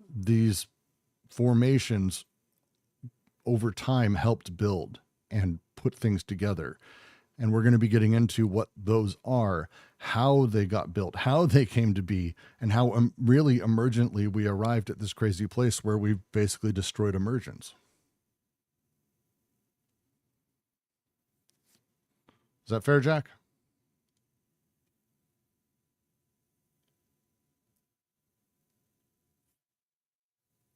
Speaker 1: These formations over time helped build and put things together. And we're going to be getting into what those are, how they got built, how they came to be, and how really emergently we arrived at this crazy place where we've basically destroyed emergence. Is that fair, Jack?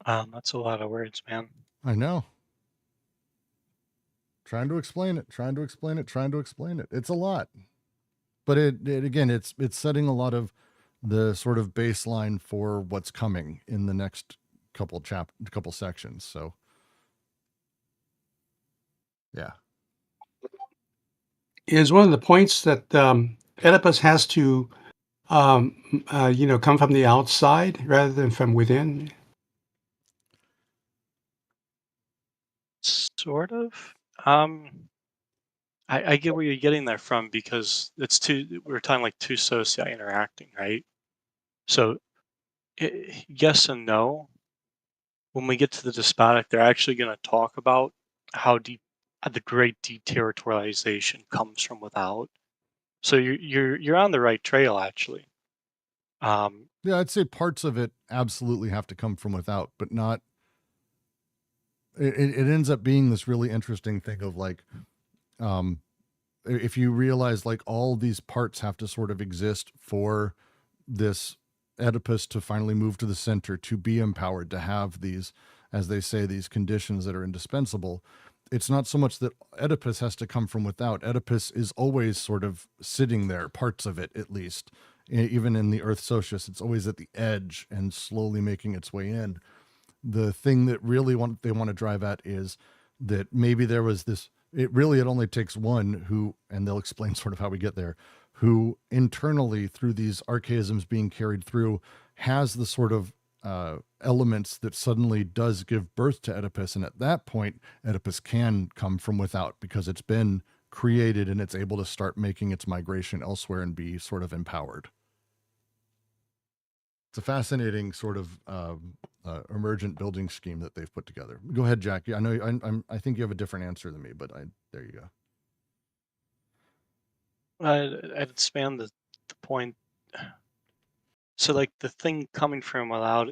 Speaker 2: That's a lot of words, man.
Speaker 1: I know. Trying to explain it. It's a lot. But it again, it's setting a lot of the sort of baseline for what's coming in the next couple sections. So yeah.
Speaker 4: Is one of the points that Oedipus has to, come from the outside rather than from within?
Speaker 2: Sort of. I get where you're getting that from, because we're talking like two socii interacting, right? So yes and no. When we get to the despotic, they're actually going to talk about how the great deterritorialization comes from without. So you're on the right trail, actually.
Speaker 1: Yeah, I'd say parts of it absolutely have to come from without, but not. It ends up being this really interesting thing of like, if you realize like all these parts have to sort of exist for this Oedipus to finally move to the center, to be empowered, to have these, as they say, these conditions that are indispensable. It's not so much that Oedipus has to come from without. Oedipus is always sort of sitting there, parts of it at least. Even in the Earth Socius, it's always at the edge and slowly making its way in. The thing that really they want to drive at is that maybe there was this, it only takes one who, and they'll explain sort of how we get there, who internally through these archaisms being carried through has the sort of elements that suddenly does give birth to Oedipus. And at that point, Oedipus can come from without because it's been created and it's able to start making its migration elsewhere and be sort of empowered. It's a fascinating sort of emergent building scheme that they've put together. Go ahead, Jack. I know I think you have a different answer than me, but there you go.
Speaker 2: I'd expand the point. So like the thing coming from without,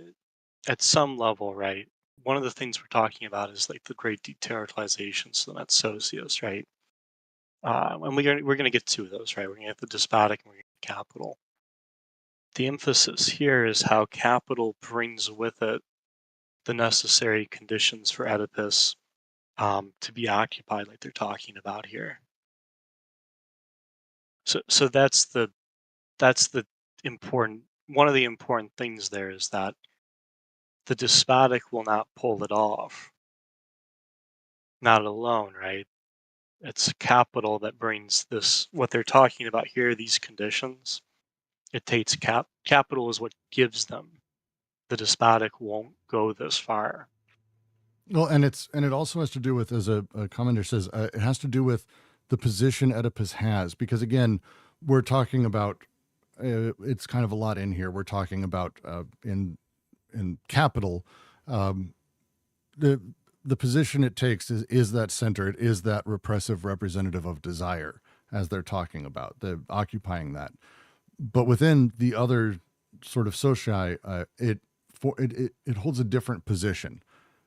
Speaker 2: at some level, right? One of the things we're talking about is like the great deterritorialization, so that's socios, right? And we're going to get two of those, right? We're going to get the despotic and we're going to get capital. The emphasis here is how capital brings with it the necessary conditions for Oedipus to be occupied, like they're talking about here. So that's the important, one of the important things there is that the despotic will not pull it off. Not alone, right? It's capital that brings this, what they're talking about here, these conditions. It takes capital is what gives them. The despotic won't go this far.
Speaker 1: Well, and it also has to do with, as a commenter says, it has to do with the position Oedipus has, because again, we're talking about it's kind of a lot in here. We're talking about in capital, um, the the position it takes is that center. It is that repressive representative of desire, as they're talking about, the occupying that. But within the other sort of socii, it holds a different position.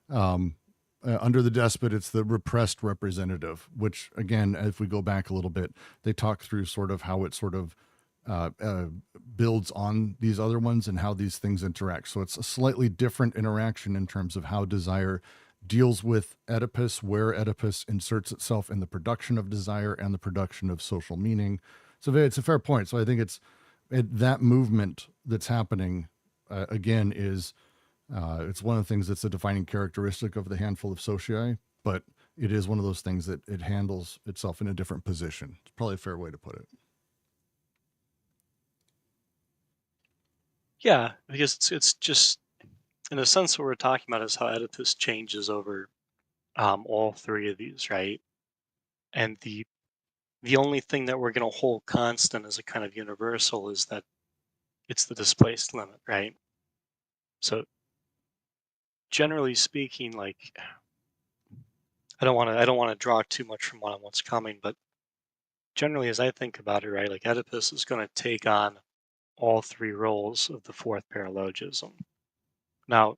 Speaker 1: Under the despot, it's the repressed representative, which, again, if we go back a little bit, they talk through sort of how it sort of uh, uh, builds on these other ones and how these things interact. So it's a slightly different interaction in terms of how desire deals with Oedipus, where Oedipus inserts itself in the production of desire and the production of social meaning. So it's a fair point. So I think that movement that's happening, again, is it's one of the things that's a defining characteristic of the handful of socii, but it is one of those things that it handles itself in a different position. It's probably a fair way to put it.
Speaker 2: Yeah, because it's just, in a sense, what we're talking about is how Oedipus changes over all three of these, right? And the only thing that we're going to hold constant as a kind of universal is that it's the displaced limit, right? So generally speaking, like, I don't want to draw too much from what's coming, but generally, as I think about it, right, like Oedipus is going to take on all three roles of the fourth paralogism. Now,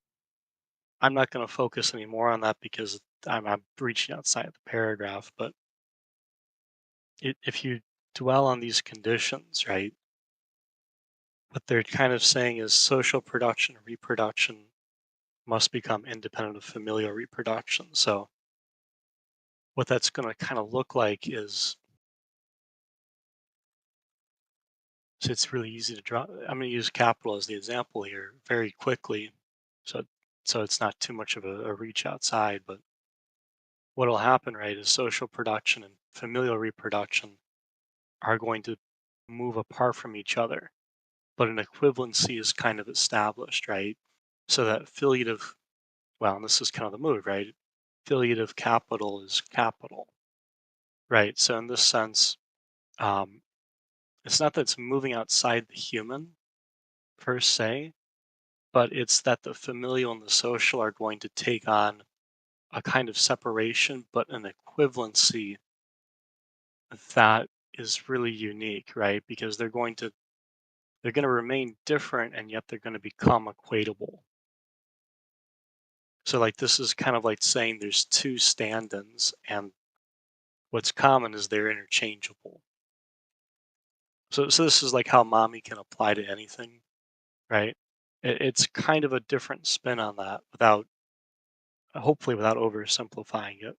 Speaker 2: I'm not going to focus anymore on that because I'm reaching outside the paragraph, but if you dwell on these conditions, right, what they're kind of saying is social production and reproduction must become independent of familial reproduction. So what that's going to kind of look like is, so it's really easy to draw. I'm going to use capital as the example here very quickly, so it's not too much of a reach outside. But what'll happen, right, is social production and familial reproduction are going to move apart from each other, but an equivalency is kind of established, right? So that filiative, well, and this is kind of the move, right? Filiative capital is capital, right? So in this sense, um, it's not that it's moving outside the human per se, but it's that the familial and the social are going to take on a kind of separation, but an equivalency that is really unique, right? Because they're going to remain different and yet they're going to become equatable. So like this is kind of like saying there's two stand-ins and what's common is they're interchangeable. So this is like how mommy can apply to anything, right? It's kind of a different spin on that without, hopefully without oversimplifying it.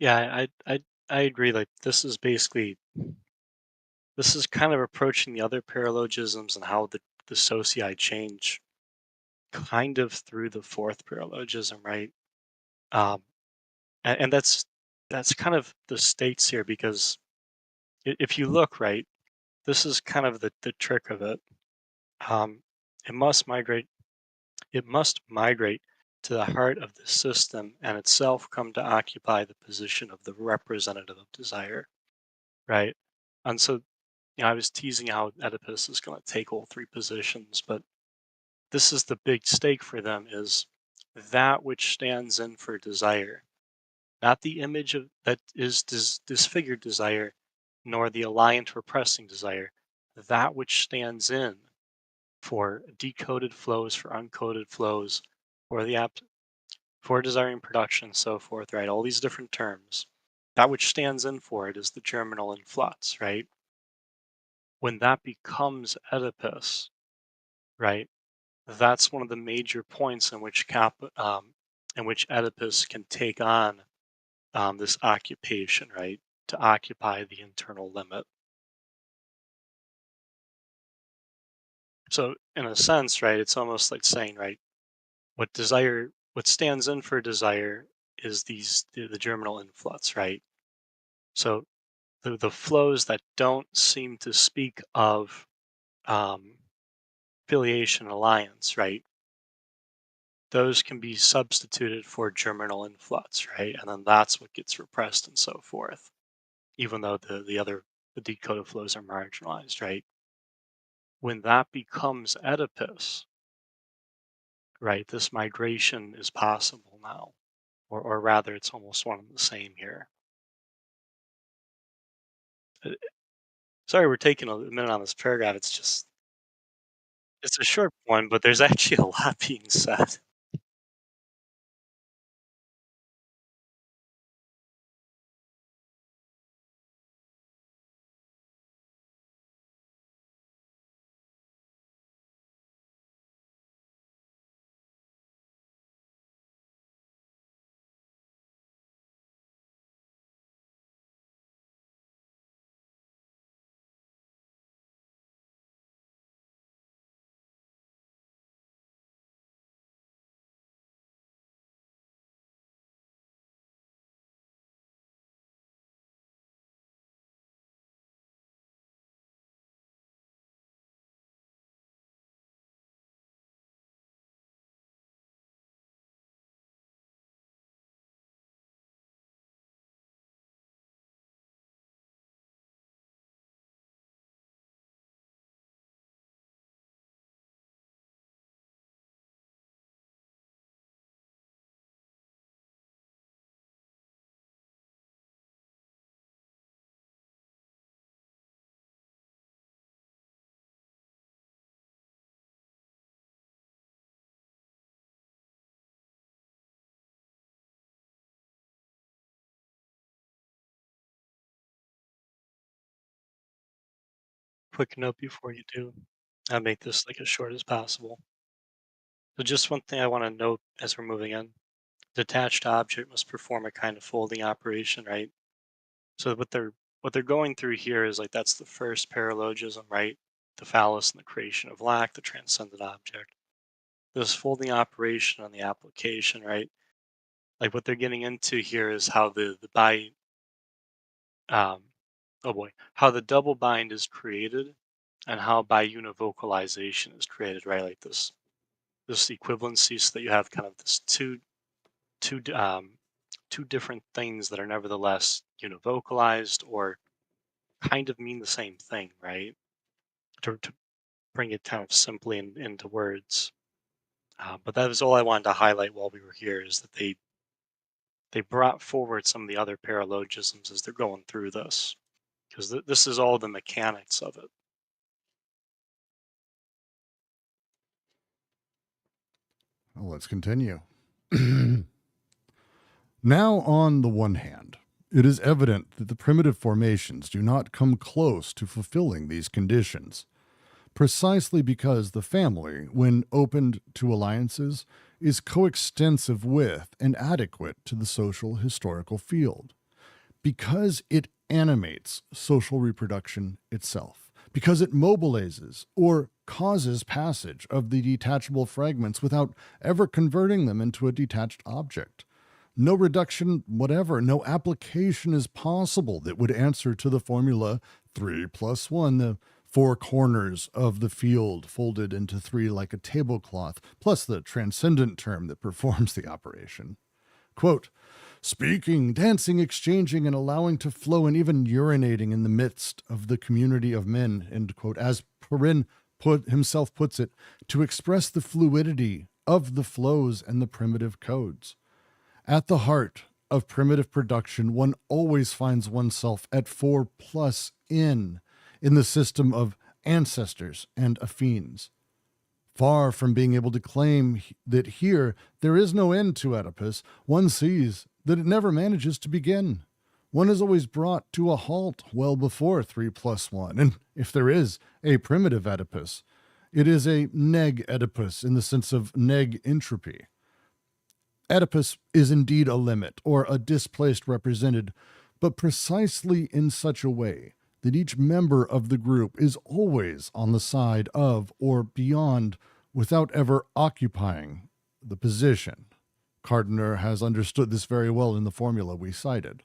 Speaker 2: Yeah, I agree. Like this is kind of approaching the other paralogisms and how the socii change kind of through the fourth paralogism, right? Um, and that's kind of the stakes here because if you look right, this is kind of the trick of it. Um, it must migrate. It must migrate to the heart of the system and itself come to occupy the position of the representative of desire, right? And so, I was teasing how Oedipus is going to take all three positions, but this is the big stake for them is that which stands in for desire, not the image of that is disfigured desire, nor the alliant repressing desire, that which stands in for decoded flows, for uncoded flows, for the for desiring production, and so forth, right? All these different terms. That which stands in for it is the germinal influx, right? When that becomes Oedipus, right? That's one of the major points in which Oedipus can take on this occupation, right? To occupy the internal limit. So, in a sense, right, it's almost like saying, right, what stands in for desire is the germinal influx, right? So the flows that don't seem to speak of um, filiation and alliance, right? Those can be substituted for germinal influx, right? And then that's what gets repressed and so forth, even though the decoded flows are marginalized, right? When that becomes Oedipus, right, this migration is possible now, or rather, it's almost one and the same here. Uh, Sorry, we're taking a minute on this paragraph. It's a short one, but there's actually a lot being said. Quick note before you do. I'll make this like as short as possible. So just one thing I want to note as we're moving in. Detached object must perform a kind of folding operation, right? So what they're going through here is like that's the first paralogism, right? The phallus and the creation of lack, the transcendent object. This folding operation on the application, right? Like what they're getting into here is how the bi oh boy, how the double bind is created and how biunivocalization is created, right? Like this equivalency so that you have kind of this two d- um, two different things that are nevertheless univocalized or kind of mean the same thing, right? To bring it kind of simply into words. But that was all I wanted to highlight while we were here is that they brought forward some of the other paralogisms as they're going through this because this is all the mechanics of it.
Speaker 1: Well, let's continue. Now, on the one hand, it is evident that the primitive formations do not come close to fulfilling these conditions, precisely because the family, when opened to alliances, is coextensive with and adequate to the social historical field. because it animates social reproduction itself, because it mobilizes or causes passage of the detachable fragments without ever converting them into a detached object. No reduction, whatever, no application is possible that would answer to the formula 3 + 1, the four corners of the field folded into three like a tablecloth, plus the transcendent term that performs the operation. Quote, speaking, dancing, exchanging, and allowing to flow, and even urinating in the midst of the community of men, end quote, as Perrin himself puts it, to express the fluidity of the flows and the primitive codes. At the heart of primitive production, one always finds oneself at 4 + in the system of ancestors and affines. Far from being able to claim that here there is no end to Oedipus, one sees that it never manages to begin. One is always brought to a halt well before 3 + 1, and if there is a primitive Oedipus, it is a neg Oedipus in the sense of neg entropy. Oedipus is indeed a limit, or a displaced represented, but precisely in such a way that each member of the group is always on the side of or beyond without ever occupying the position. Gardner has understood this very well in the formula we cited.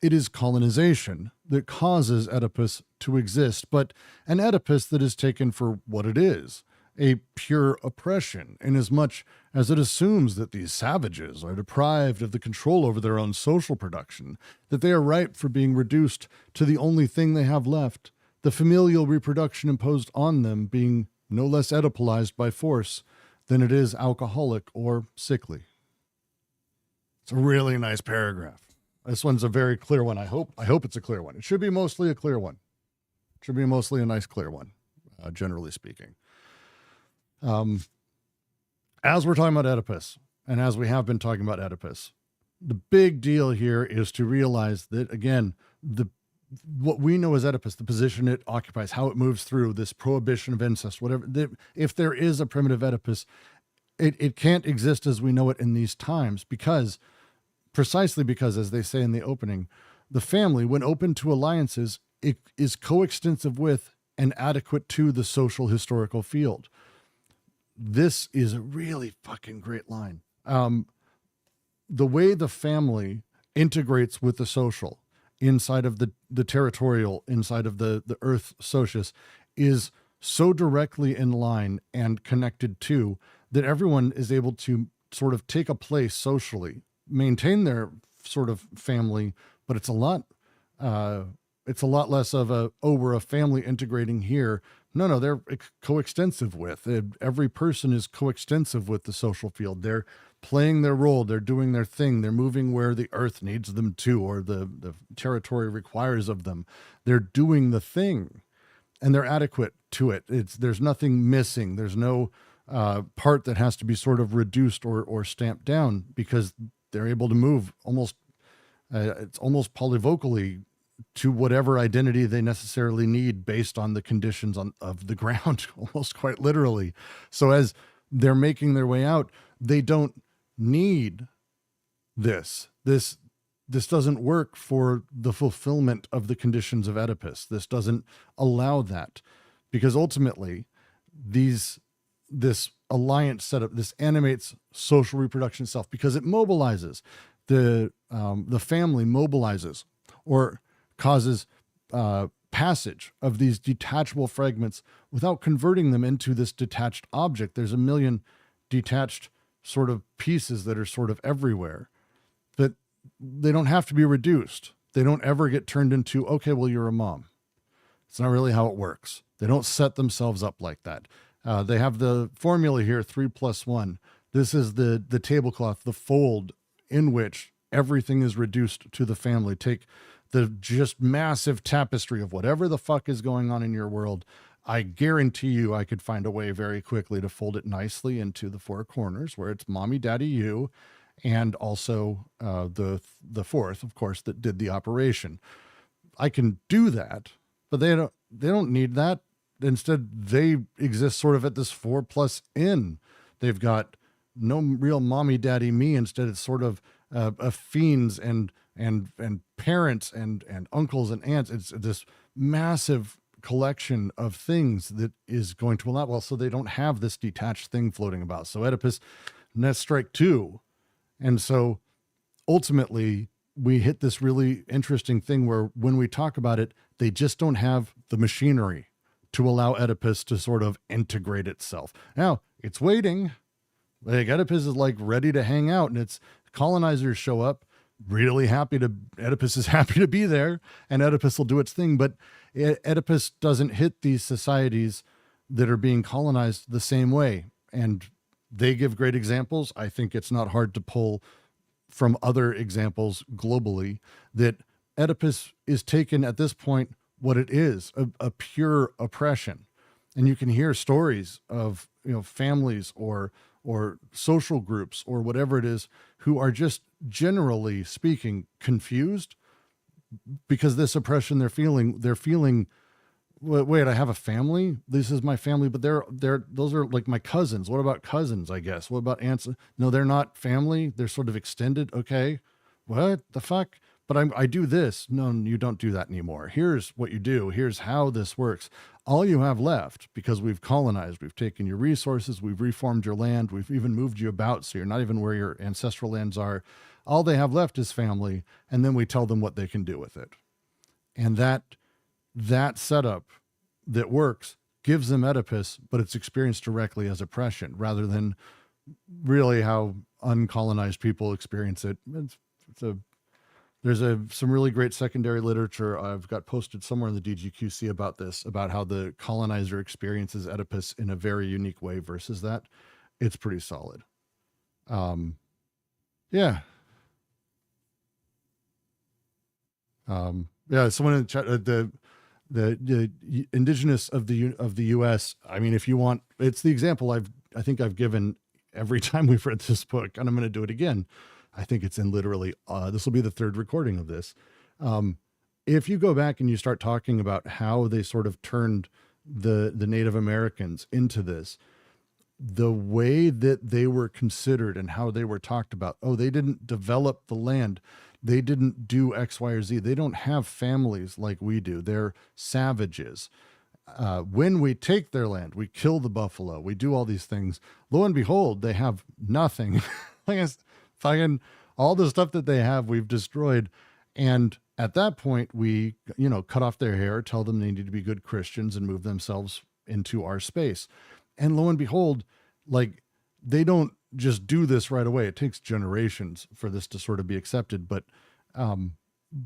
Speaker 1: It is colonization that causes Oedipus to exist, but an Oedipus that is taken for what it is, a pure oppression, inasmuch as it assumes that these savages are deprived of the control over their own social production, that they are ripe for being reduced to the only thing they have left, the familial reproduction imposed on them being no less Oedipalized by force than it is alcoholic or sickly. It's a really nice paragraph. This one's a very clear one. I hope it's a clear one. It should be mostly a clear one. It should be mostly a nice clear one, generally speaking. As we're talking about Oedipus, and as we have been talking about Oedipus, the big deal here is to realize that, again, what we know as Oedipus, the position it occupies, how it moves through this prohibition of incest, whatever, if there is a primitive Oedipus, it can't exist as we know it in these times precisely because, as they say in the opening, the family, when open to alliances, it is coextensive with and adequate to the social historical field. This is a really fucking great line. The way the family integrates with the social inside of the territorial, inside of the earth socius, is so directly in line and connected to that everyone is able to sort of take a place socially, maintain their sort of family, but it's a lot less of we're a family integrating here. No, they're coextensive with. Every person is coextensive with the social field. They're playing their role. They're doing their thing. They're moving where the earth needs them to, or the territory requires of them. They're doing the thing, and they're adequate to it. There's nothing missing. There's no part that has to be sort of reduced or stamped down, because they're able to move it's almost polyvocally to whatever identity they necessarily need based on the conditions of the ground, almost quite literally. So as they're making their way out, they don't need this. This doesn't work for the fulfillment of the conditions of Oedipus. This doesn't allow that, because ultimately this alliance setup, this animates social reproduction itself, because it mobilizes the family, mobilizes or causes passage of these detachable fragments without converting them into this detached object. There's a million detached sort of pieces that are sort of everywhere, but they don't have to be reduced. They don't ever get turned into, okay, well, you're a mom. It's not really how it works. They don't set themselves up like that. They have the formula here, 3 + 1. This is the tablecloth, the fold in which everything is reduced to the family. Take the just massive tapestry of whatever the fuck is going on in your world. I guarantee you I could find a way very quickly to fold it nicely into the four corners where it's mommy, daddy, you, and also the fourth, of course, that did the operation. I can do that, but they don't need that. Instead, they exist sort of at this 4 + n. They've got no real mommy, daddy, me. Instead, it's sort of fiends and and parents and uncles and aunts. It's this massive collection of things that is going to allow, well, so they don't have this detached thing floating about. So Oedipus, and that's strike two. And so ultimately we hit this really interesting thing where when we talk about it, they just don't have the machinery to allow Oedipus to sort of integrate itself. Now it's waiting. Like Oedipus is like ready to hang out, and it's colonizers show up really happy to, Oedipus is happy to be there, and Oedipus will do its thing. But Oedipus doesn't hit these societies that are being colonized the same way. And they give great examples. I think it's not hard to pull from other examples globally that Oedipus is taken at this point what it is, a pure oppression. And you can hear stories of, families or social groups or whatever it is who are just generally speaking confused because this oppression they're feeling, wait, I have a family. This is my family, but those are like my cousins. What about cousins, I guess? What about aunts? No, they're not family. They're sort of extended. Okay. What the fuck? But I do this. No, you don't do that anymore. Here's what you do. Here's how this works. All you have left, because we've colonized, we've taken your resources, we've reformed your land, we've even moved you about, so you're not even where your ancestral lands are. All they have left is family, and then we tell them what they can do with it. And that setup that works gives them Oedipus, but it's experienced directly as oppression rather than really how uncolonized people experience it. There's some really great secondary literature I've got posted somewhere in the DGQC about this, about how the colonizer experiences Oedipus in a very unique way versus that. It's pretty solid. Yeah. Someone in the chat, the indigenous of the U.S. I mean, if you want, it's the example I think I've given every time we've read this book, and I'm going to do it again. I think it's in literally, this will be the third recording of this. If you go back and you start talking about how they sort of turned the Native Americans into this, the way that they were considered and how they were talked about, they didn't develop the land. They didn't do X, Y, or Z. They don't have families like we do. They're savages. When we take their land, we kill the buffalo, we do all these things. Lo and behold, they have nothing. Fucking all the stuff that they have, we've destroyed. And at that point, we, cut off their hair, tell them they need to be good Christians and move themselves into our space. And lo and behold, like, they don't just do this right away. It takes generations for this to sort of be accepted, but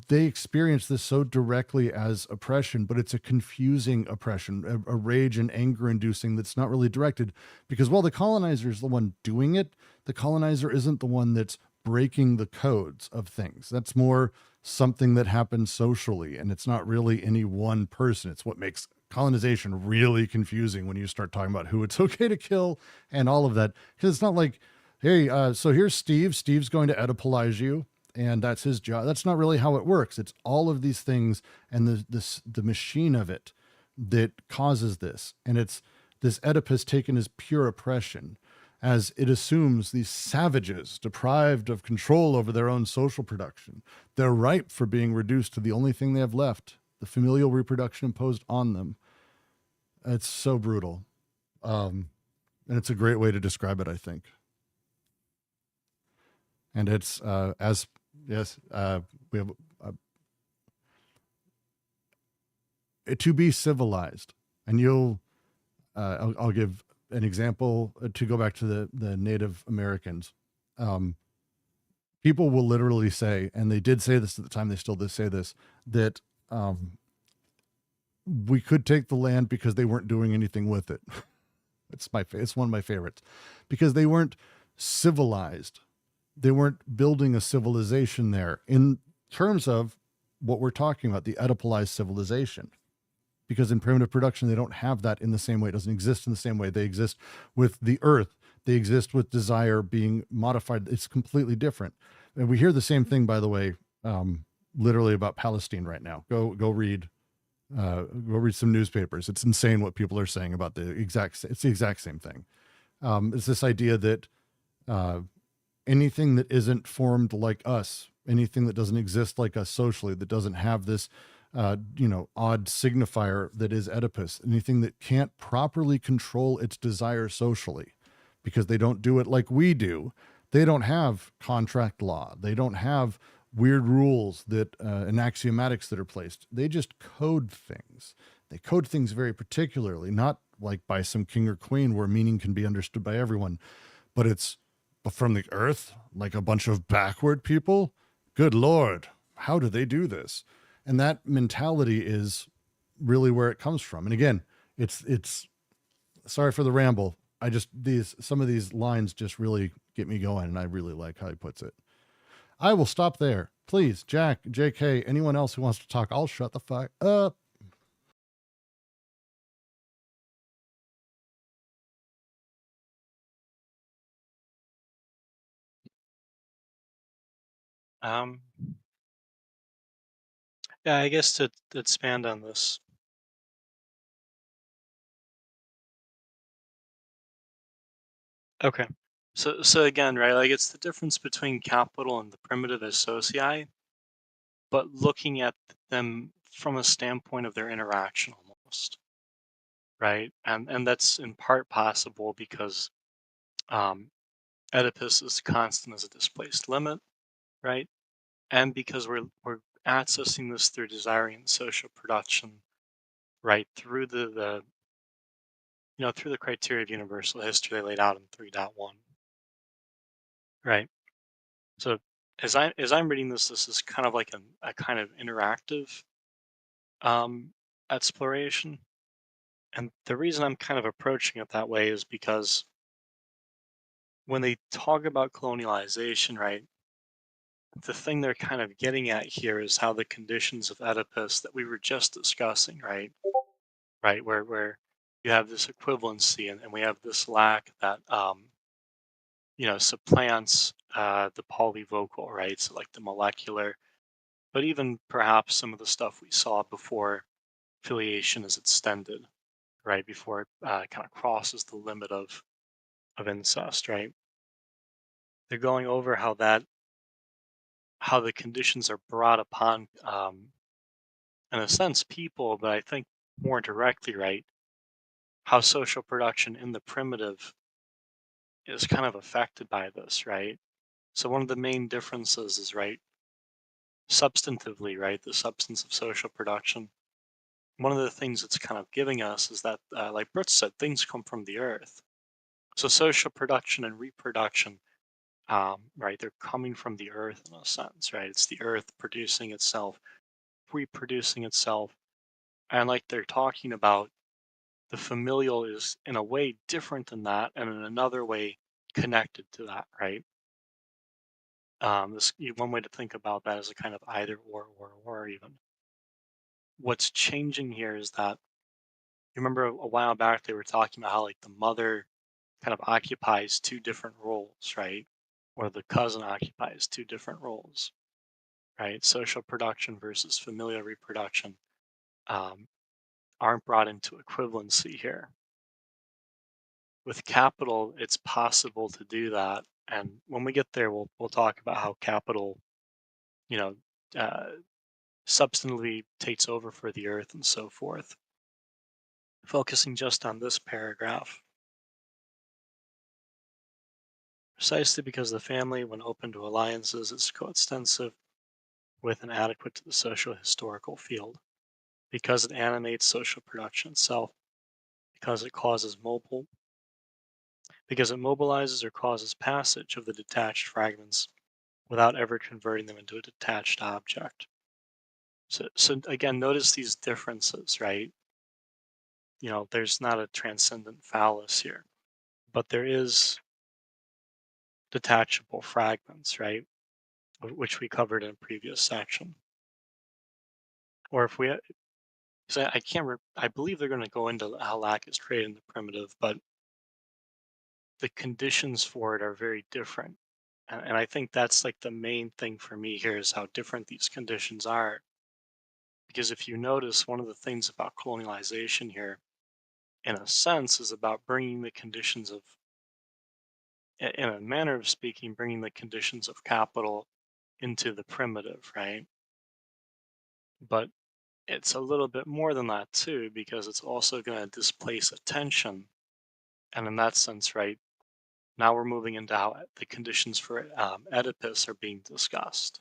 Speaker 1: they experience this so directly as oppression, but it's a confusing oppression, a rage and anger inducing that's not really directed, because while the colonizer is the one doing it, the colonizer isn't the one that's breaking the codes of things. That's more something that happens socially, and it's not really any one person. It's what makes colonization really confusing when you start talking about who it's okay to kill and all of that. Because it's not like, hey, so here's Steve. Steve's going to Oedipalize you, and that's his job. That's not really how it works. It's all of these things and the machine of it that causes this. And it's this Oedipus taken as pure oppression, as it assumes these savages deprived of control over their own social production. They're ripe for being reduced to the only thing they have left, the familial reproduction imposed on them. It's so brutal. And it's a great way to describe it, I think. And it's, we have to be civilized. And I'll give an example to go back to the Native Americans. People will literally say, and they did say this at the time, they still do say this, that we could take the land because they weren't doing anything with it. It's one of my favorites, because they weren't civilized. They weren't building a civilization there in terms of what we're talking about, the Oedipalized civilization. Because in primitive production, they don't have that in the same way. It doesn't exist in the same way. They exist with the earth. They exist with desire being modified. It's completely different. And we hear the same thing, by the way, literally about Palestine right now. Go read some newspapers. It's insane what people are saying about it's the exact same thing. It's this idea that anything that isn't formed like us anything that doesn't exist like us socially, that doesn't have this, odd signifier that is Oedipus, anything that can't properly control its desire socially because they don't do it like we do. They don't have contract law. They don't have weird rules that and axiomatics that are placed. They just code things. They code things very particularly, not like by some king or queen where meaning can be understood by everyone, but it's from the earth, like a bunch of backward people. Good Lord, how do they do this? And that mentality is really where it comes from. And again, it's sorry for the ramble. Some of these lines just really get me going, and I really like how he puts it. I will stop there. Please, Jack, JK, anyone else who wants to talk, I'll shut the fuck up.
Speaker 2: Yeah, I guess to expand on this. Okay. So again, right, like it's the difference between capital and the primitive as socii, but looking at them from a standpoint of their interaction almost, right? And that's in part possible because um, Oedipus is constant as a displaced limit, right? And because we're accessing this through desiring and social production, right? Through the through the criteria of universal history they laid out in 3.1, right? So as I'm reading this, this is kind of like a kind of interactive um, exploration. And the reason I'm kind of approaching it that way is because when they talk about colonialization, right, the thing they're kind of getting at here is how the conditions of Oedipus that we were just discussing, right, where you have this equivalency and we have this lack that supplants the polyvocal, right? So like the molecular, but even perhaps some of the stuff we saw before filiation is extended, right? Before it kind of crosses the limit of incest, right? They're going over how the conditions are brought upon, in a sense, people, but I think more directly, right? How social production in the primitive is kind of affected by this, right? So one of the main differences is, right, substantively, right, the substance of social production. One of the things it's kind of giving us is that, like Britt said, things come from the earth. So social production and reproduction, right, they're coming from the earth in a sense, right? It's the earth producing itself, reproducing itself. And like they're talking about, the familial is in a way different than that, and in another way connected to that, right? One way to think about that is a kind of either or even. What's changing here is that you remember a while back they were talking about how like the mother kind of occupies two different roles, right? Or the cousin occupies two different roles, right? Social production versus familial reproduction um, aren't brought into equivalency here. With capital, it's possible to do that, and when we get there, we'll talk about how capital, you know, uh, substantively takes over for the earth and so forth. Focusing just on this paragraph, precisely because the family, when open to alliances, is coextensive with and adequate to the social historical field, because it animates social production itself, because it because it mobilizes or causes passage of the detached fragments without ever converting them into a detached object. So again, notice these differences, right? There's not a transcendent phallus here, but there is detachable fragments, right? Which we covered in a previous section. Or if we, so I can't, I believe they're going to go into how lack is created in the primitive, but the conditions for it are very different. And I think that's like the main thing for me here is how different these conditions are. Because if you notice, one of the things about colonialization here, in a sense, is about bringing the conditions in a manner of speaking, bringing the conditions of capital into the primitive, right? But it's a little bit more than that too, because it's also going to displace attention. And in that sense, right, now we're moving into how the conditions for Oedipus are being discussed.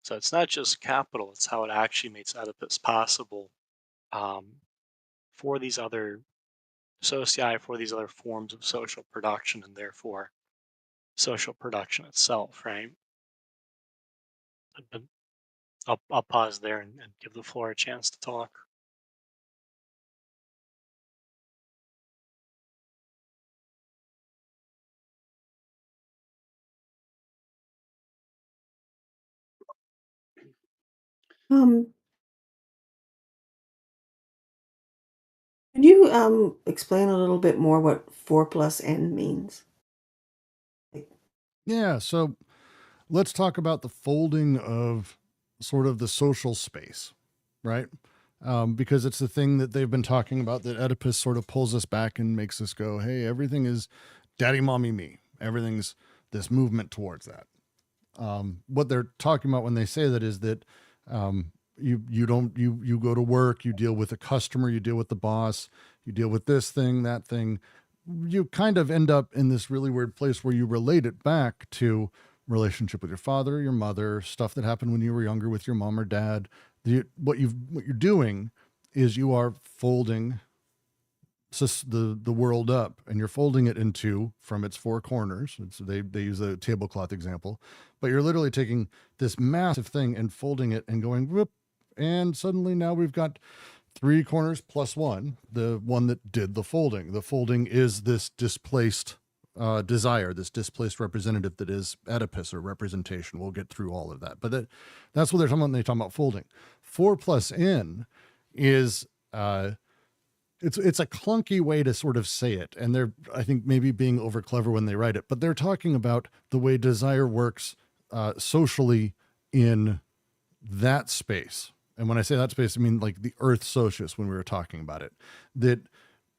Speaker 2: So it's not just capital, it's how it actually makes Oedipus possible for these other socii, for these other forms of social production, and therefore social production itself, right? But I'll pause there and give the floor a chance to talk.
Speaker 5: Um, can you explain a little bit more what 4 plus n means?
Speaker 1: Yeah, so let's talk about the folding of sort of the social space, right? Because it's the thing that they've been talking about, that Oedipus sort of pulls us back and makes us go, hey, everything is daddy, mommy, me. Everything's this movement towards that. What they're talking about when they say that is that you go to work, you deal with a customer, you deal with the boss, you deal with this thing, that thing. You kind of end up in this really weird place where you relate it back to relationship with your father, your mother, stuff that happened when you were younger with your mom or dad. What you're doing is you are folding the world up, and you're folding it into from its four corners. They use a tablecloth example, but you're literally taking this massive thing and folding it and going whoop, and suddenly now we've got three corners plus one, the one that did the folding. The folding is this displaced desire, this displaced representative that is Oedipus, or representation. We'll get through all of that, but that's what they're talking about when they talk about folding. 4 plus n is it's a clunky way to sort of say it, and they're, I think, maybe being over clever when they write it, but they're talking about the way desire works socially in that space. And when I say that space, I mean like the earth socius when we were talking about it, that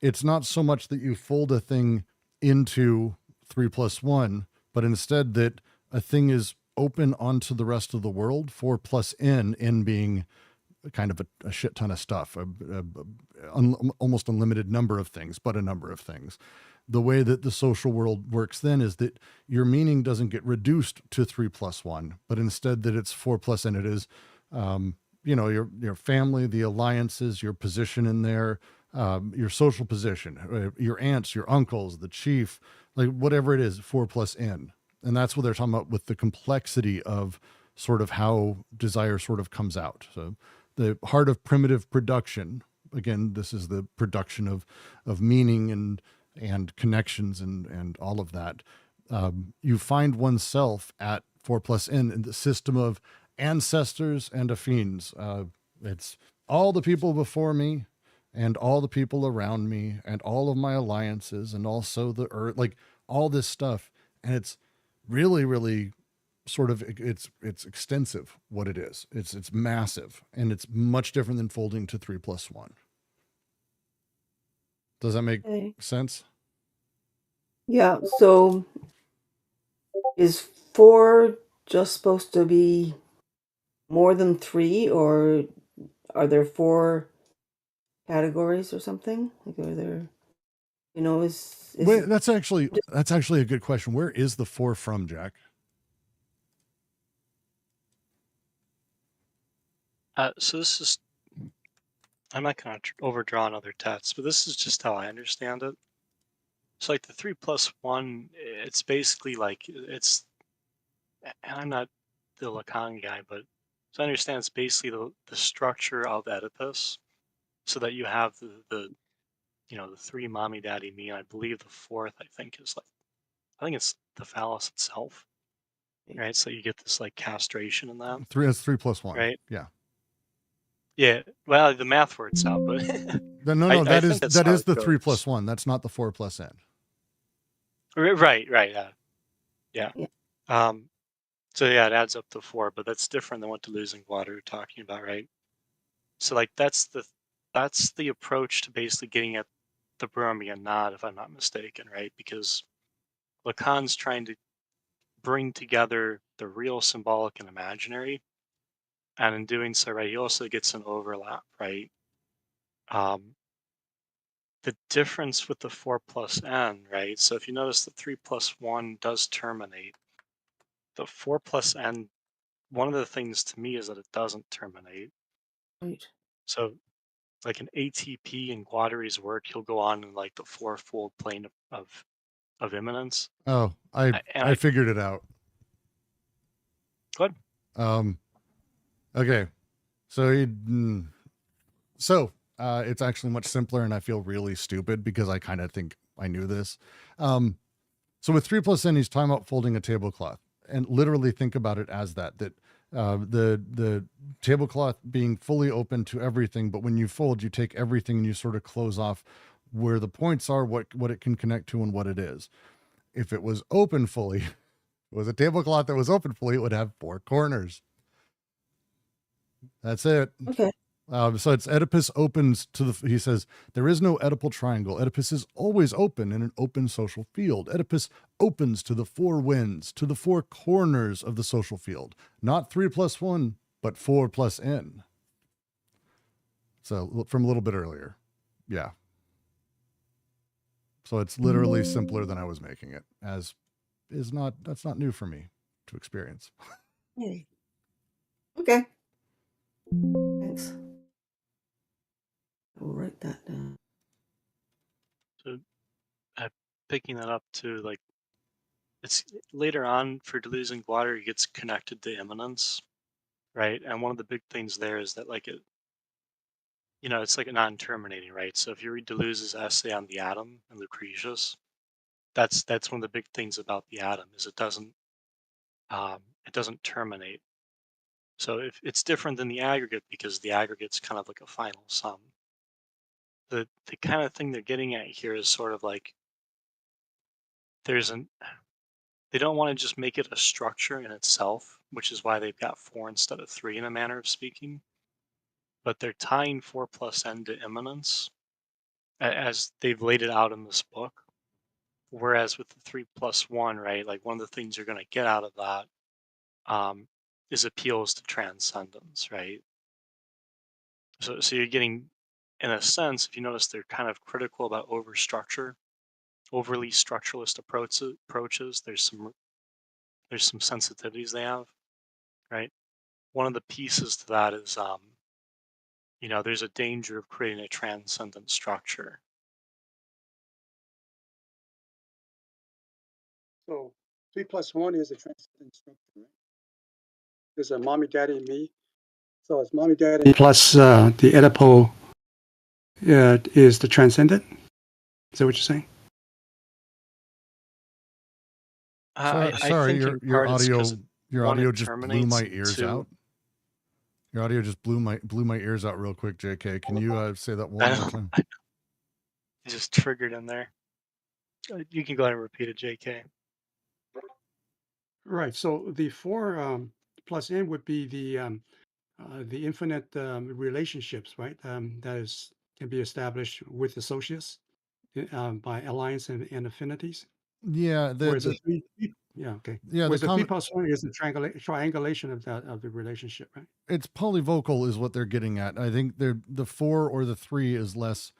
Speaker 1: it's not so much that you fold a thing into 3 plus 1, but instead that a thing is open onto the rest of the world. 4 plus n being kind of a shit ton of stuff, almost unlimited number of things, but a number of things. The way that the social world works then is that your meaning doesn't get reduced to 3 plus 1, but instead that it's 4 plus n. It is, your family, the alliances, your position in there, your social position, your aunts, your uncles, the chief, like whatever it is, 4 plus n. And that's what they're talking about with the complexity of sort of how desire sort of comes out. So the heart of primitive production, again, this is the production of meaning and connections and all of that. You find oneself at 4 plus n in the system of ancestors and affines. It's all the people before me and all the people around me and all of my alliances and also the earth, like all this stuff. And it's really, really sort of, it's extensive what it is. It's massive, and it's much different than folding to 3 plus 1. Does that make sense?
Speaker 5: Yeah, so is 4 just supposed to be more than 3, or are there 4 categories or something? Like, are there,
Speaker 1: Wait, that's actually a good question. Where is the 4 from, Jack?
Speaker 2: So this is, I'm not going to overdraw another text, but this is just how I understand it. So like the 3 plus 1, it's basically like it's, and I'm not the Lacan guy, but so I understand it's basically the structure of Oedipus, so that you have the 3 mommy, daddy, me, and I believe the 4th, I think it's the phallus itself, right? So you get this like castration in that.
Speaker 1: 3, that's 3 plus 1.
Speaker 2: Right.
Speaker 1: Yeah.
Speaker 2: Yeah. Well, the math works out, but
Speaker 1: No, that is the 3
Speaker 2: goes.
Speaker 1: plus 1. That's not the 4 plus n.
Speaker 2: Right. Yeah.
Speaker 5: Yeah.
Speaker 2: So yeah, it adds up to 4, but that's different than what Deleuze and Guattari are talking about, right? So like that's the approach to basically getting at the Brahmian knot, if I'm not mistaken, right? Because Lacan's trying to bring together the real, symbolic, and imaginary. And in doing so, right, he also gets an overlap, right? The difference with the 4 plus n, right? So if you notice the 3 plus 1 does terminate. The 4 plus n, one of the things to me is that it doesn't terminate.
Speaker 5: Right.
Speaker 2: So like an ATP in Guattari's work, he'll go on in like the fourfold plane of immanence.
Speaker 1: Oh,
Speaker 2: And
Speaker 1: I figured it out.
Speaker 2: Good.
Speaker 1: Okay. So it's actually much simpler, and I feel really stupid because I kind of think I knew this. So with 3 plus n, he's talking about folding a tablecloth, and literally think about it as that the tablecloth being fully open to everything, but when you fold, you take everything and you sort of close off where the points are, what it can connect to, and what it is. If it was open fully, it was a tablecloth that was open fully, it would have 4 corners. That's it.
Speaker 5: Okay.
Speaker 1: So it's Oedipus opens to he says, there is no Oedipal triangle. Oedipus is always open in an open social field. Oedipus opens to the 4 winds, to the 4 corners of the social field. Not 3 plus 1, but 4 plus n. So from a little bit earlier. Yeah. So it's literally simpler than I was making it, that's not new for me to experience.
Speaker 5: Yay. Okay. Thanks. I'll write that down.
Speaker 2: So picking that up to like, it's later on for Deleuze and Guattari, it gets connected to immanence, right? And one of the big things there is that like it's like a non-terminating, right? So if you read Deleuze's essay on the atom and Lucretius, that's one of the big things about the atom is it doesn't terminate. So if it's different than the aggregate because the aggregate's kind of like a final sum. The kind of thing they're getting at here is sort of like they don't want to just make it a structure in itself, which is why they've got 4 instead of 3 in a manner of speaking. But they're tying 4 plus n to immanence as they've laid it out in this book. Whereas with the 3 plus 1, right, like one of the things you're going to get out of that is appeals to transcendence, right? So you're getting, in a sense, if you notice, they're kind of critical about overly structuralist approaches. There's some sensitivities they have, right? One of the pieces to that is, there's a danger of creating a transcendent structure.
Speaker 6: So 3 plus 1 is a transcendent structure, right? There's a mommy, daddy, and me. So it's mommy, daddy plus the Oedipal is the transcendent. Is that what you're saying?
Speaker 1: Sorry, your audio just blew my ears out. Your audio just blew my ears out real quick, JK. Can you say that one more time?
Speaker 2: It just triggered in there. You can go ahead and repeat it, JK.
Speaker 6: Right. So the 4 plus n would be the infinite relationships, right? That can be established with associates by alliance and affinities.
Speaker 1: Yeah.
Speaker 6: Whereas the 3 plus 1 is the triangulation of the relationship, right?
Speaker 1: It's polyvocal is what they're getting at. I think the 4 or the 3 is less,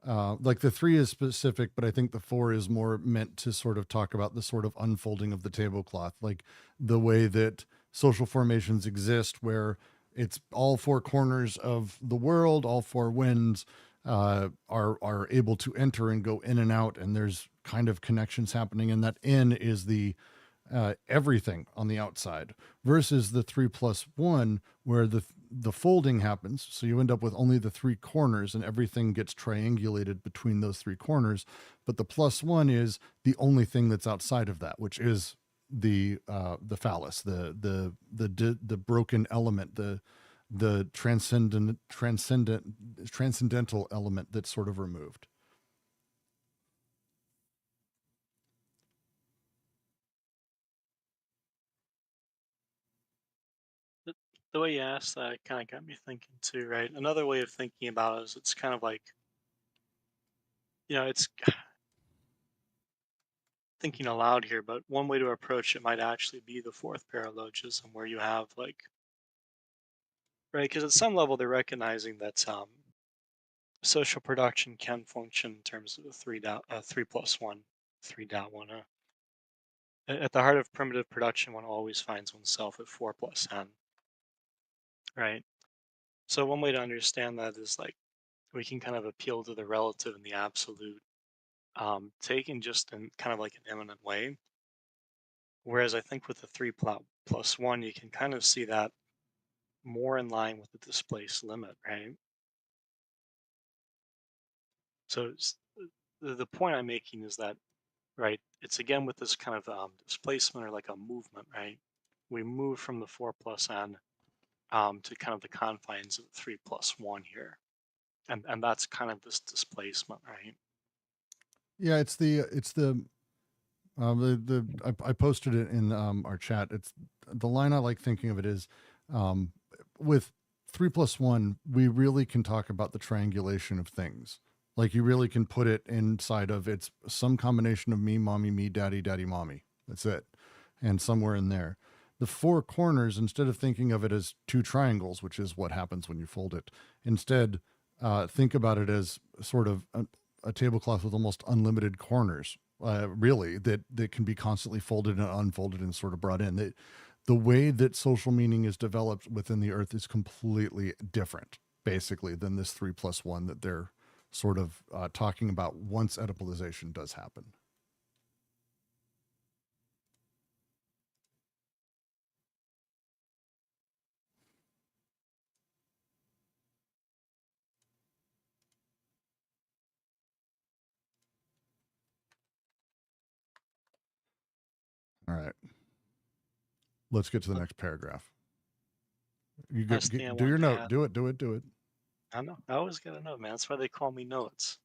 Speaker 1: like the 3 is specific, but I think the 4 is more meant to sort of talk about the sort of unfolding of the tablecloth, like the way that social formations exist, where it's all 4 corners of the world, all 4 winds are able to enter and go in and out, and there's kind of connections happening, and that in is the everything on the outside, versus the 3 plus 1, where the folding happens. So you end up with only the 3 corners and everything gets triangulated between those 3 corners. But the plus 1 is the only thing that's outside of that, which is the phallus, the broken element, the transcendental element that's sort of removed.
Speaker 2: The way you asked that kind of got me thinking too, right? Another way of thinking about it is it's kind of like, it's thinking aloud here, but one way to approach it might actually be the fourth paralogism, where you have like, right, because at some level they're recognizing that social production can function in terms of a 3 plus 1, 3.1. At the heart of primitive production, one always finds oneself at 4 plus n, right? So one way to understand that is like we can kind of appeal to the relative and the absolute, taken just in kind of like an immanent way. Whereas I think with the 3 plus 1, you can kind of see that more in line with the displaced limit, right? So the point I'm making is that, right, it's again with this kind of displacement or like a movement, right? We move from the 4 plus n to kind of the confines of 3 plus 1 here. And that's kind of this displacement, right?
Speaker 1: Yeah, I posted it in our chat. It's the line I like thinking of it is with 3 plus 1, we really can talk about the triangulation of things. Like you really can put it inside of it's some combination of me, mommy, me, daddy, daddy, mommy. That's it. And somewhere in there. The 4 corners, instead of thinking of it as 2 triangles, which is what happens when you fold it, instead think about it as sort of a tablecloth with almost unlimited corners, really, that can be constantly folded and unfolded and sort of brought in. The way that social meaning is developed within the earth is completely different, basically, than this 3 plus 1 that they're sort of talking about once Oedipalization does happen. All right. Let's get to the next paragraph. You
Speaker 2: Last thing I
Speaker 1: do
Speaker 2: wanted
Speaker 1: your
Speaker 2: to
Speaker 1: note.
Speaker 2: add-
Speaker 1: Do it.
Speaker 2: I know. I always got to know, man. That's why they call me notes.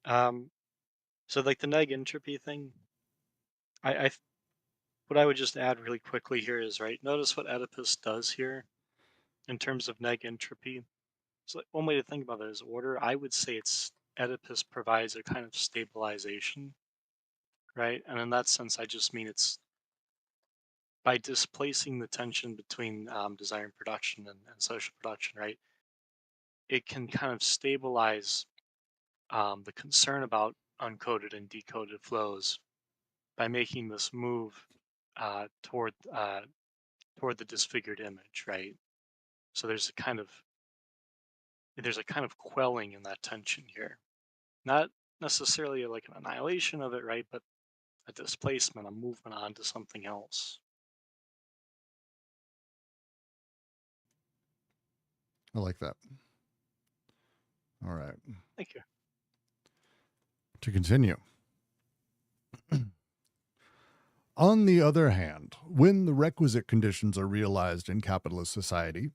Speaker 2: So like the neg entropy thing, I what I would just add really quickly here is, right, notice what Oedipus does here in terms of neg entropy. So like, one way to think about it is order. I would say it's Oedipus provides a kind of stabilization, right? And in that sense, I just mean it's by displacing the tension between desire and production and social production, right? It can kind of stabilize the concern about uncoded and decoded flows by making this move toward the disfigured image, right? So there's a kind of quelling in that tension here, not necessarily like an annihilation of it, right? But a displacement, a movement onto something else.
Speaker 1: I like that. All right.
Speaker 2: Thank you.
Speaker 1: To continue. On the other hand, when the requisite conditions are realized in capitalist society,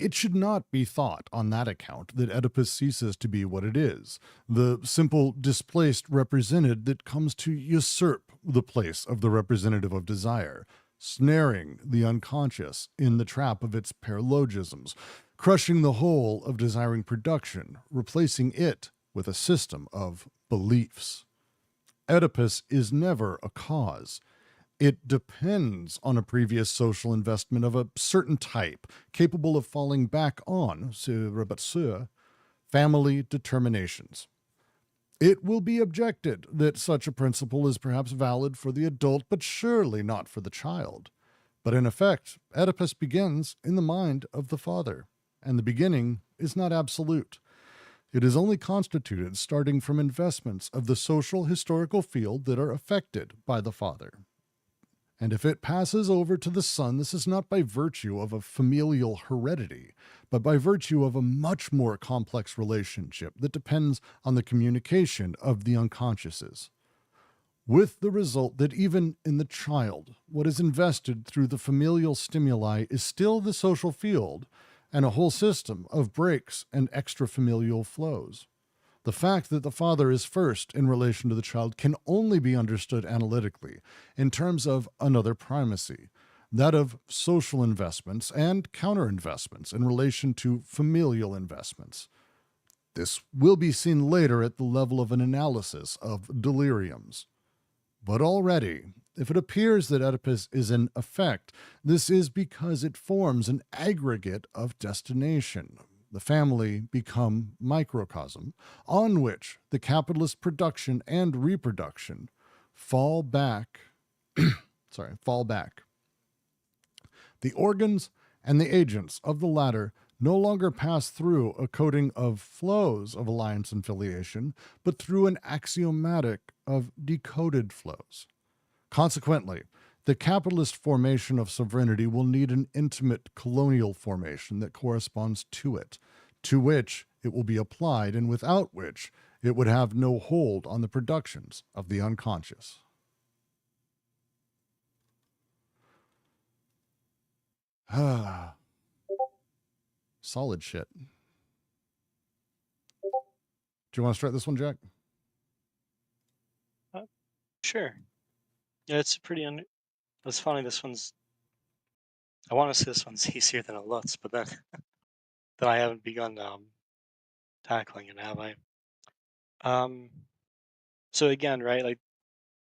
Speaker 1: it should not be thought on that account that Oedipus ceases to be what it is, the simple displaced represented that comes to usurp the place of the representative of desire, snaring the unconscious in the trap of its paralogisms, crushing the whole of desiring production, replacing it with a system of beliefs. Oedipus is never a cause. It depends on a previous social investment of a certain type, capable of falling back on, sur rebatture, family determinations. It will be objected that such a principle is perhaps valid for the adult, but surely not for the child. But in effect, Oedipus begins in the mind of the father, and the beginning is not absolute. It is only constituted starting from investments of the social historical field that are affected by the father. And if it passes over to the son, this is not by virtue of a familial heredity, but by virtue of a much more complex relationship that depends on the communication of the unconsciouses. With the result that even in the child, what is invested through the familial stimuli is still the social field and a whole system of breaks and extrafamilial flows. The fact that the father is first in relation to the child can only be understood analytically in terms of another primacy, that of social investments and counter-investments in relation to familial investments. This will be seen later at the level of an analysis of deliriums. But already, if it appears that Oedipus is an effect, this is because it forms an aggregate of destination, the family become microcosm, on which the capitalist production and reproduction fall back. Fall back. The organs and the agents of the latter no longer pass through a coding of flows of alliance and filiation, but through an axiomatic of decoded flows. Consequently, the capitalist formation of sovereignty will need an intimate colonial formation that corresponds to it, to which it will be applied, and without which it would have no hold on the productions of the unconscious. Solid shit. Do you want to start this one, Jack?
Speaker 2: Sure. Yeah, it's it's funny. I want to say this one's easier than it looks, but then I haven't begun tackling it, have I? So again, right, like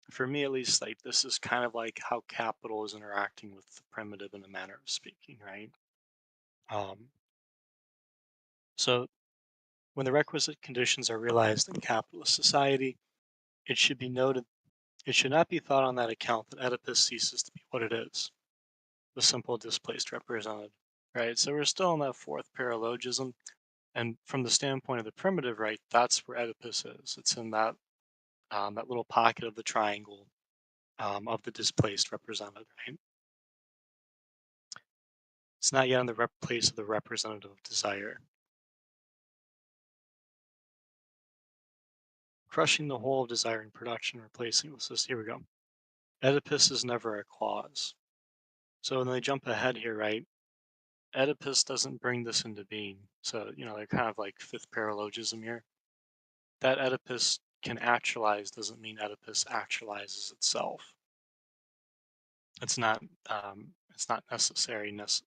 Speaker 2: for me at least, like this is kind of like how capital is interacting with the primitive in a manner of speaking, right? Um, so when the requisite conditions are realized in capitalist society, it should be noted, it should not be thought on that account that Oedipus ceases to be what it is, the simple displaced represented, right? So we're still in that fourth paralogism, and from the standpoint of the primitive, right, that's where Oedipus is. It's in that that little pocket of the triangle of the displaced represented, right? It's not yet in the place of the representative of desire. Crushing the whole of desire in production, replacing with this. Here we go. Oedipus is never a cause. So when they jump ahead here, right? Oedipus doesn't bring this into being. So, they're kind of like fifth paralogism here. That Oedipus can actualize doesn't mean Oedipus actualizes itself. It's not necessary. It's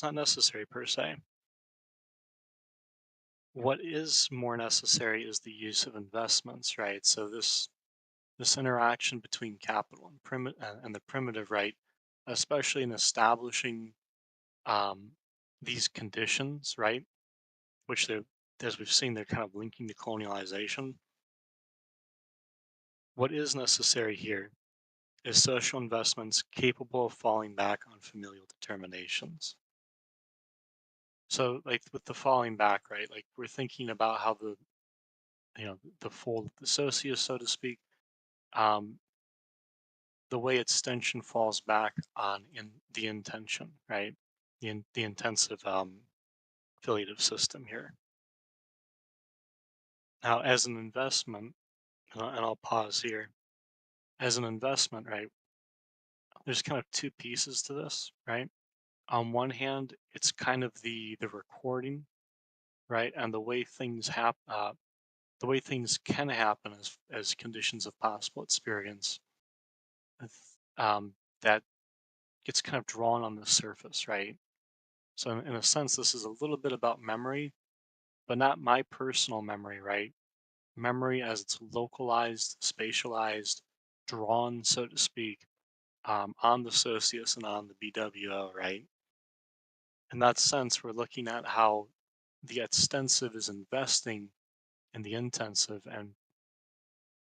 Speaker 2: not necessary per se. What is more necessary is the use of investments, right? So this interaction between capital and the primitive, right, especially in establishing these conditions, right, which as we've seen, they're kind of linking to colonialization. What is necessary here is social investments capable of falling back on familial determinations. So, like with the falling back, right, like we're thinking about how the fold of the socius, so to speak, the way extension falls back on in the intention, right? The intensive affiliative system here. Now, as an investment, and I'll pause here. As an investment, right? There's kind of two pieces to this, right? On one hand, it's kind of the recording, right, and the way things happen, the way things can happen as conditions of possible experience. That gets kind of drawn on the surface, right? So in a sense, this is a little bit about memory, but not my personal memory, right? Memory as it's localized, spatialized, drawn, so to speak, on the socius and on the BWO, right? In that sense, we're looking at how the extensive is investing in the intensive and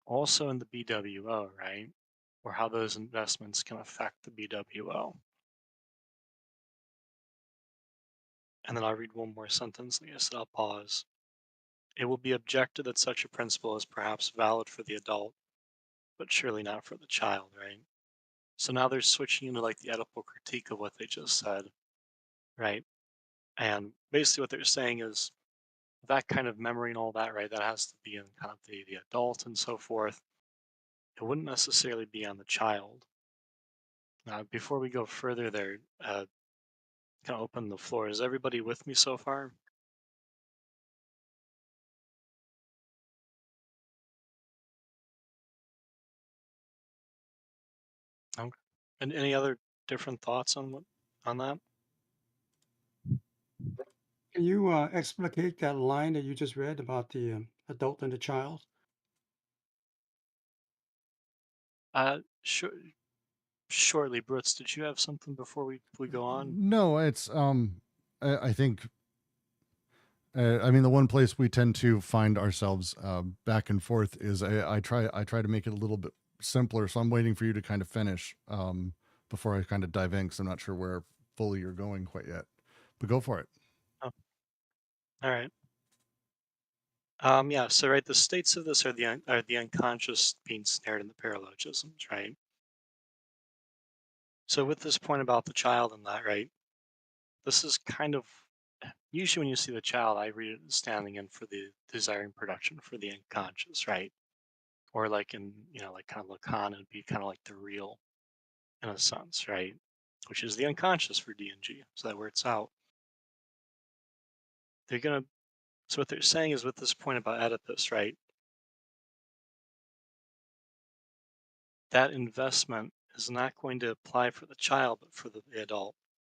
Speaker 2: also in the BWO, right? Or how those investments can affect the BWO. And then I'll read one more sentence. Like I said, I'll pause. It will be objected that such a principle is perhaps valid for the adult, but surely not for the child, right? So now they're switching into like the Oedipal critique of what they just said, right? And basically what they're saying is that kind of memory and all that, right? That has to be in kind of the adult and so forth. It wouldn't necessarily be on the child. Now, before we go further there, kind of open the floor. Is everybody with me so far? Okay. And any other different thoughts on that?
Speaker 6: Can you explicate that line that you just read about the adult and the child?
Speaker 2: Sure, shortly, Brooks, did you have something before we go on?
Speaker 1: No, it's I think I mean the one place we tend to find ourselves back and forth is I try to make it a little bit simpler. So I'm waiting for you to kind of finish before I kind of dive in, because I'm not sure where fully you're going quite yet. But go for it.
Speaker 2: Oh, all right. Yeah. So right, the states of this are the unconscious being snared in the paralogisms, right? So with this point about the child and that, right? This is kind of usually when you see the child, I read it as standing in for the desiring production for the unconscious, right? Or like in like kind of Lacan, it'd be kind of like the real in a sense, right? Which is the unconscious for DNG. So that where it's out, they're gonna. So what they're saying is with this point about Oedipus, right? That investment is not going to apply for the child, but for the adult.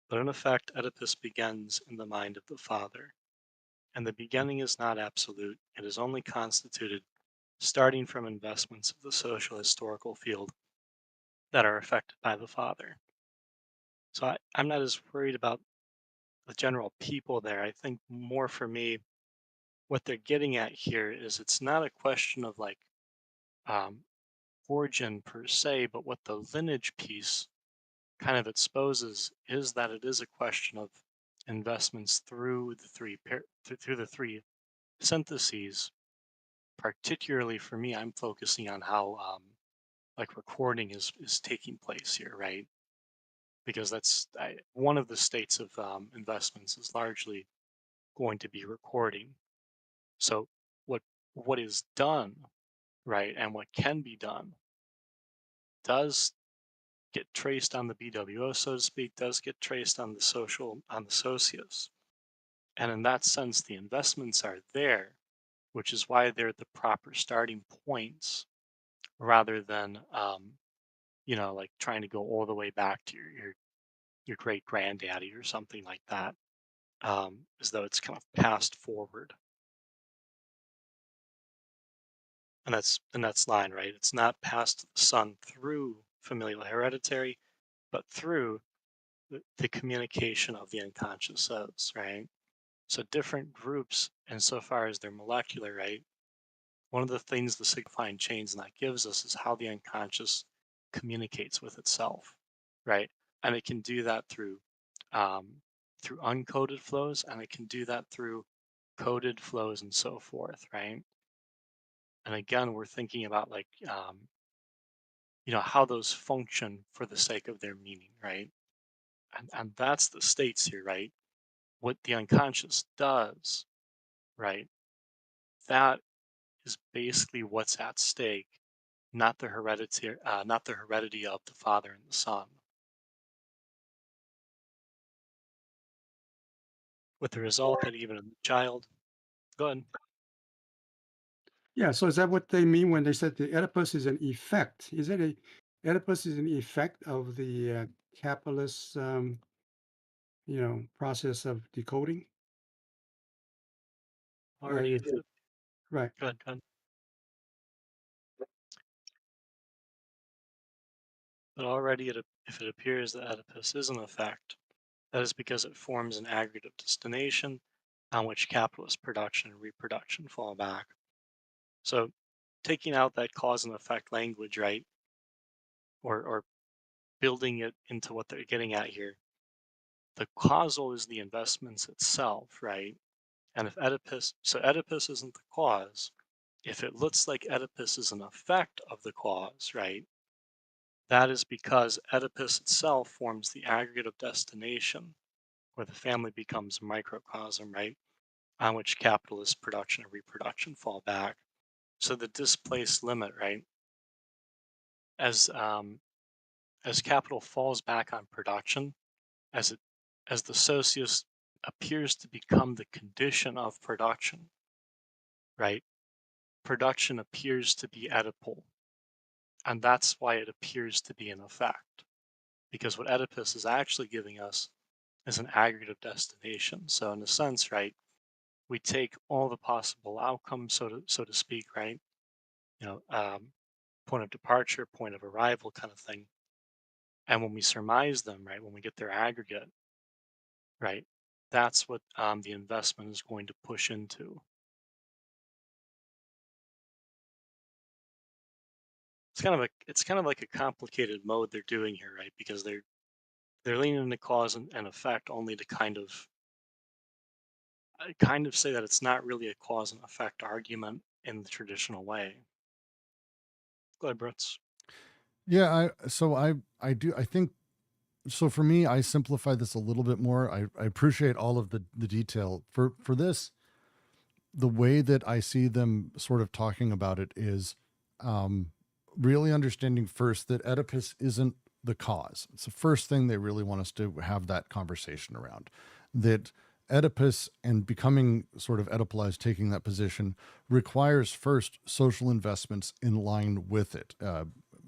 Speaker 2: But in effect, Oedipus begins in the mind of the father. And the beginning is not absolute. It is only constituted starting from investments of the social historical field that are affected by the father. So I'm not as worried about the general people there. I think more for me, what they're getting at here is it's not a question of like um, origin per se, but what the lineage piece kind of exposes is that it is a question of investments through the through the three syntheses. Particularly for me, I'm focusing on how like recording is taking place here, right? Because one of the states of investments is largely going to be recording. So what what is done, right, and what can be done does get traced on the BWO, so to speak, does get traced on the socius. And in that sense, the investments are there, which is why they're the proper starting points rather than, like trying to go all the way back to your great granddaddy or something like that, as though it's kind of passed forward. And that's line, right? It's not passed to the son through familial hereditary, but through the communication of the unconscious cells, right? So different groups, insofar as they're molecular, right? One of the things the signifying chains and that gives us is how the unconscious communicates with itself, right? And it can do that um, through uncoded flows, and it can do that through coded flows and so forth, right? And again, we're thinking about like how those function for the sake of their meaning, right? And that's the states here, right? What the unconscious does, right? That is basically what's at stake, not the heredity of the father and the son. With the result that even in the child, go ahead.
Speaker 6: Yeah, so is that what they mean when they said the Oedipus is an effect? Is it a Oedipus is an effect of the capitalist, process of decoding? Or
Speaker 2: Already,
Speaker 6: is it right?
Speaker 2: go ahead. But already, if it appears that Oedipus is an effect, that is because it forms an aggregate of destination on which capitalist production and reproduction fall back. So, taking out that cause and effect language, right, or building it into what they're getting at here, the causal is the investments itself, right? And if Oedipus isn't the cause, if it looks like Oedipus is an effect of the cause, right? That is because Oedipus itself forms the aggregate of destination, where the family becomes a microcosm, right? On which capitalist production and reproduction fall back. So the displaced limit, right? As as capital falls back on production, as it as the socius appears to become the condition of production, right? Production appears to be Oedipal, and that's why it appears to be an effect. Because what Oedipus is actually giving us is an aggregate of destination. So in a sense, right, we take all the possible outcomes, so to speak, right? You know, um, point of departure, point of arrival kind of thing. And when we surmise them, right, when we get their aggregate, right, that's what the investment is going to push into. It's kind of like a complicated mode they're doing here, right? Because they're leaning into cause and effect only to kind of say that it's not really a cause and effect argument in the traditional way. Go ahead, Brooks.
Speaker 1: Yeah, I think so. For me, I simplify this a little bit more. I appreciate all of the detail for this. The way that I see them sort of talking about it is really understanding first that Oedipus isn't the cause. It's the first thing they really want us to have that conversation around. That Oedipus and becoming sort of Oedipalized, taking that position, requires first social investments in line with it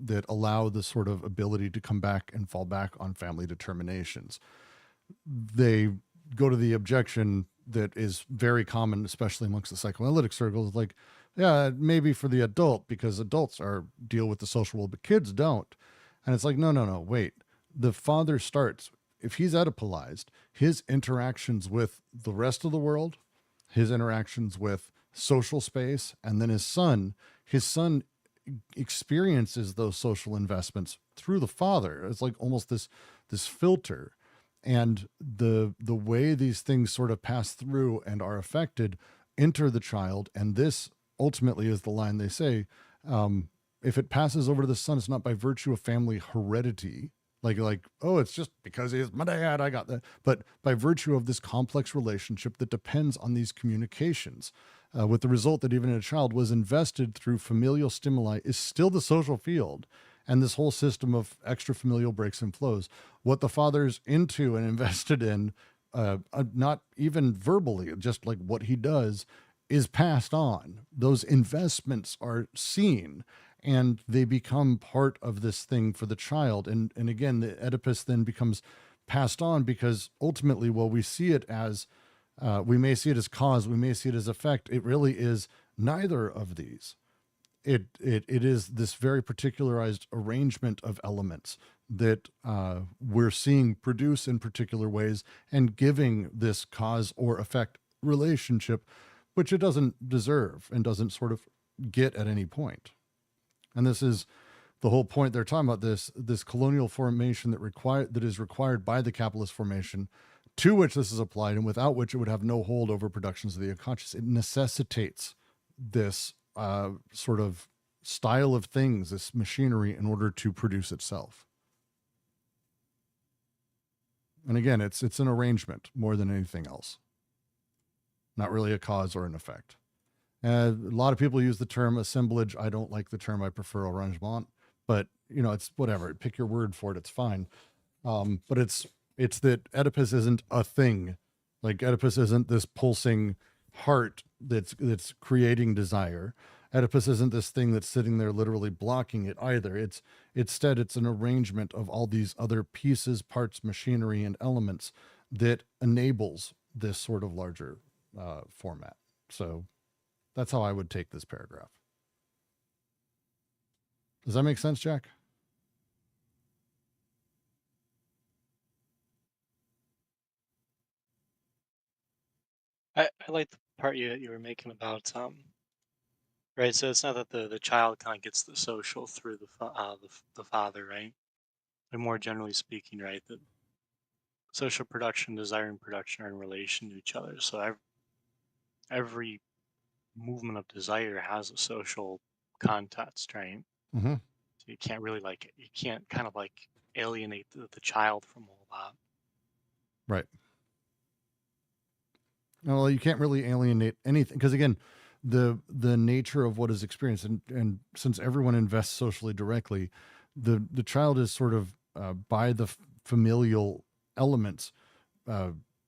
Speaker 1: that allow the sort of ability to come back and fall back on family determinations. They go to the objection that is very common, especially amongst the psychoanalytic circles, like, yeah, maybe for the adult, because adults deal with the social world, but kids don't. And it's like, no, wait. The father starts, if he's Oedipalized, his interactions with the rest of the world, his interactions with social space, and then his son experiences those social investments through the father. It's like almost this filter. And the way these things sort of pass through and are affected enter the child. And this ultimately is the line they say, if it passes over to the son, it's not by virtue of family heredity, like, oh, it's just because he's my dad, I got that. But by virtue of this complex relationship that depends on these communications, with the result that even a child was invested through familial stimuli is still the social field. And this whole system of extra-familial breaks and flows, what the father's into and invested in, not even verbally, just like what he does, is passed on. Those investments are seen, and they become part of this thing for the child. And again, the Oedipus then becomes passed on because ultimately, while we see it as, we may see it as cause, we may see it as effect, it really is neither of these. It is this very particularized arrangement of elements that we're seeing produce in particular ways and giving this cause or effect relationship, which it doesn't deserve and doesn't sort of get at any point. And this is the whole point they're talking about, this colonial formation that is required by the capitalist formation, to which this is applied and without which it would have no hold over productions of the unconscious. It necessitates this sort of style of things, this machinery, in order to produce itself. And again, it's an arrangement more than anything else, not really a cause or an effect. A lot of people use the term assemblage. I don't like the term. I prefer arrangement, but it's whatever. Pick your word for it. It's fine. But it's that Oedipus isn't a thing. Like Oedipus isn't this pulsing heart that's creating desire. Oedipus isn't this thing that's sitting there literally blocking it either. Instead, it's an arrangement of all these other pieces, parts, machinery, and elements that enables this sort of larger format. So that's how I would take this paragraph. Does that make sense, Jack?
Speaker 2: I like the part you were making about right. So it's not that the child kind of gets the social through the father, right? And more generally speaking, right, that social production, desire, and production are in relation to each other. So every movement of desire has a social context, right?
Speaker 1: Mm-hmm.
Speaker 2: So you can't kind of like alienate the child from all that.
Speaker 1: Right. Well, you can't really alienate anything because, again, the nature of what is experienced, and since everyone invests socially directly, the child is sort of by the familial elements,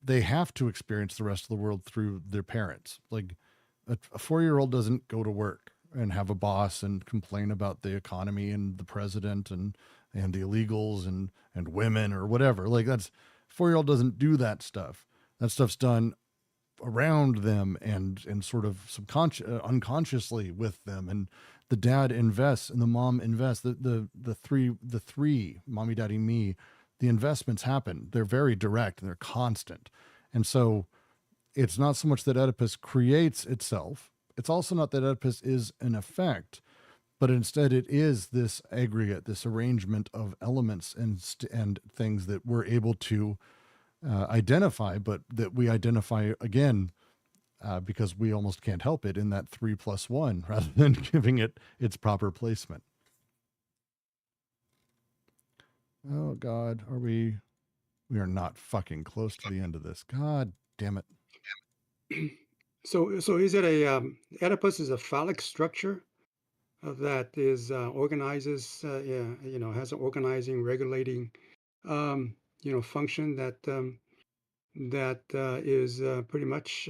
Speaker 1: they have to experience the rest of the world through their parents. Like a 4-year-old doesn't go to work and have a boss and complain about the economy and the president and the illegals and women or whatever. Like 4-year-old doesn't do that stuff. That stuff's done around them and sort of unconsciously with them. And the dad invests and the mom invests, the three, mommy, daddy, me, the investments happen. They're very direct and they're constant. And so it's not so much that Oedipus creates itself. It's also not that Oedipus is an effect, but instead it is this aggregate, this arrangement of elements and things that we're able to identify, but that we identify again because we almost can't help it in that 3+1 rather than giving it its proper placement. Oh God, we are not fucking close to the end of this. God damn it.
Speaker 6: So is it a Oedipus is a phallic structure that is organizes, has an organizing, regulating, function that is pretty much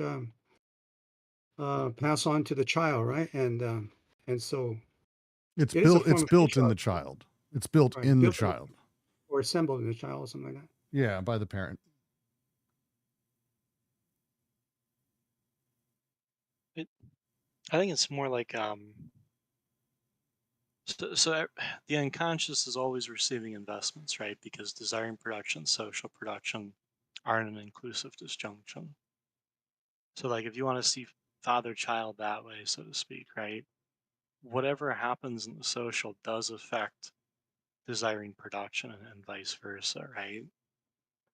Speaker 6: pass on to the child, right? And so
Speaker 1: It's
Speaker 6: it is a
Speaker 1: built.
Speaker 6: form
Speaker 1: It's
Speaker 6: of
Speaker 1: built in the
Speaker 6: patriarchy,
Speaker 1: child. It's built
Speaker 6: right?
Speaker 1: in the
Speaker 6: Built
Speaker 1: child.
Speaker 6: or assembled in the child, or something like that.
Speaker 1: Yeah, by the parent.
Speaker 2: I think it's more like the unconscious is always receiving investments, right? Because desiring production, social production are in an inclusive disjunction. So like if you want to see father-child that way, so to speak, right? Whatever happens in the social does affect desiring production and vice versa, right?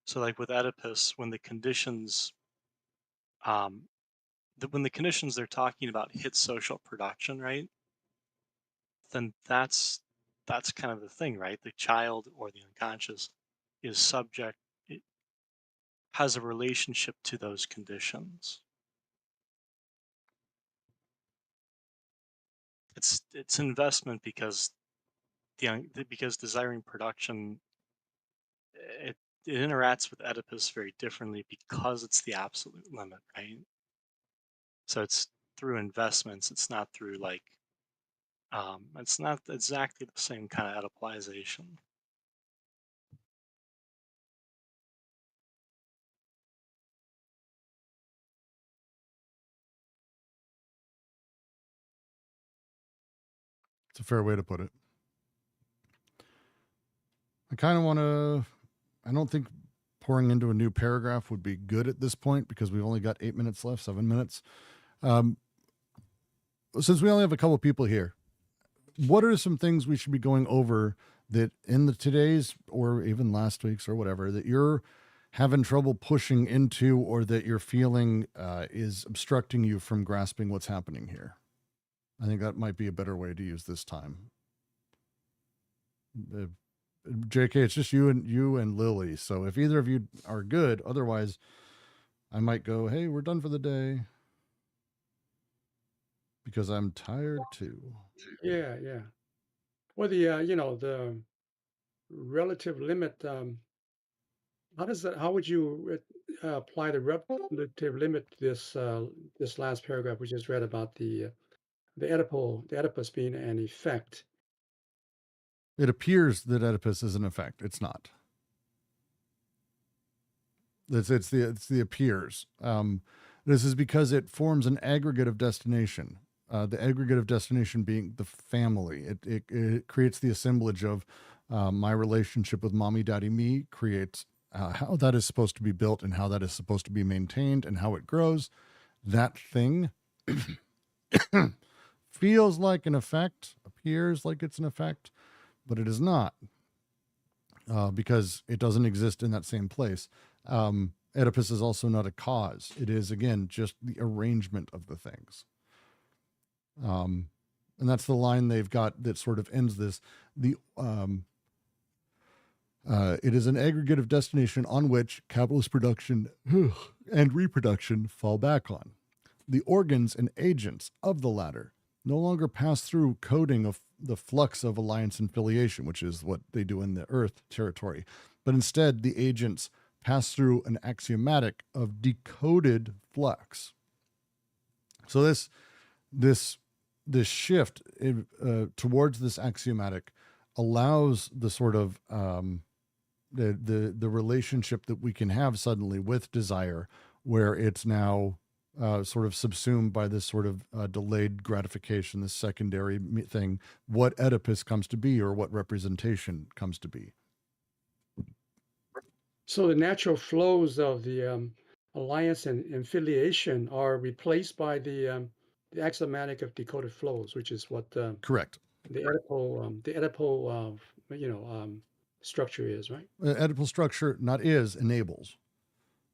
Speaker 2: So like with Oedipus, when the conditions when the conditions they're talking about hit social production, right? Then that's kind of the thing, right? The child or the unconscious is subject, it has a relationship to those conditions. It's investment because because desiring production, it interacts with Oedipus very differently because it's the absolute limit, right? So it's through investments. It's not through like it's not exactly the same kind of Oedipalization.
Speaker 1: It's a fair way to put it. I kind of want to. I don't think pouring into a new paragraph would be good at this point because we've only got 8 minutes left, 7 minutes. Since we only have a couple people here, what are some things we should be going over that in the today's or even last week's or whatever that you're having trouble pushing into or that you're feeling is obstructing you from grasping what's happening here? I think that might be a better way to use this time. JK, it's just you and Lily. So if either of you are good, otherwise I might go, hey, we're done for the day. Because I'm tired too.
Speaker 6: Yeah, yeah. Well, the relative limit. How would you apply the relative limit to this last paragraph we just read about the Oedipus being an effect?
Speaker 1: It appears that Oedipus is an effect. It's not. It's the appears. This is because it forms an aggregate of destination. The aggregate of destination being the family. It creates the assemblage of my relationship with mommy, daddy, me, creates how that is supposed to be built and how that is supposed to be maintained and how it grows. That thing feels like an effect, appears like it's an effect, but it is not because it doesn't exist in that same place. Oedipus is also not a cause. It is, again, just the arrangement of the things. And that's the line they've got that sort of ends this. It is an aggregate of destination on which capitalist production and reproduction fall back on. The organs and agents of the latter no longer pass through coding of the flux of alliance and filiation, which is what they do in the Earth territory, but instead the agents pass through an axiomatic of decoded flux. So this shift towards this axiomatic allows the sort of the relationship that we can have suddenly with desire, where it's now sort of subsumed by this sort of delayed gratification, this secondary thing, what Oedipus comes to be or what representation comes to be.
Speaker 6: So the natural flows of the alliance and filiation are replaced by the axiomatic of decoded flows, which is what
Speaker 1: Correct.
Speaker 6: the Oedipal structure is, right?
Speaker 1: Oedipal structure enables.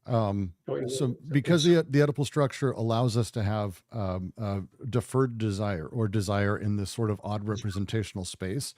Speaker 6: Oh,
Speaker 1: So because the Oedipal structure allows us to have deferred desire or desire in this sort of odd representational space,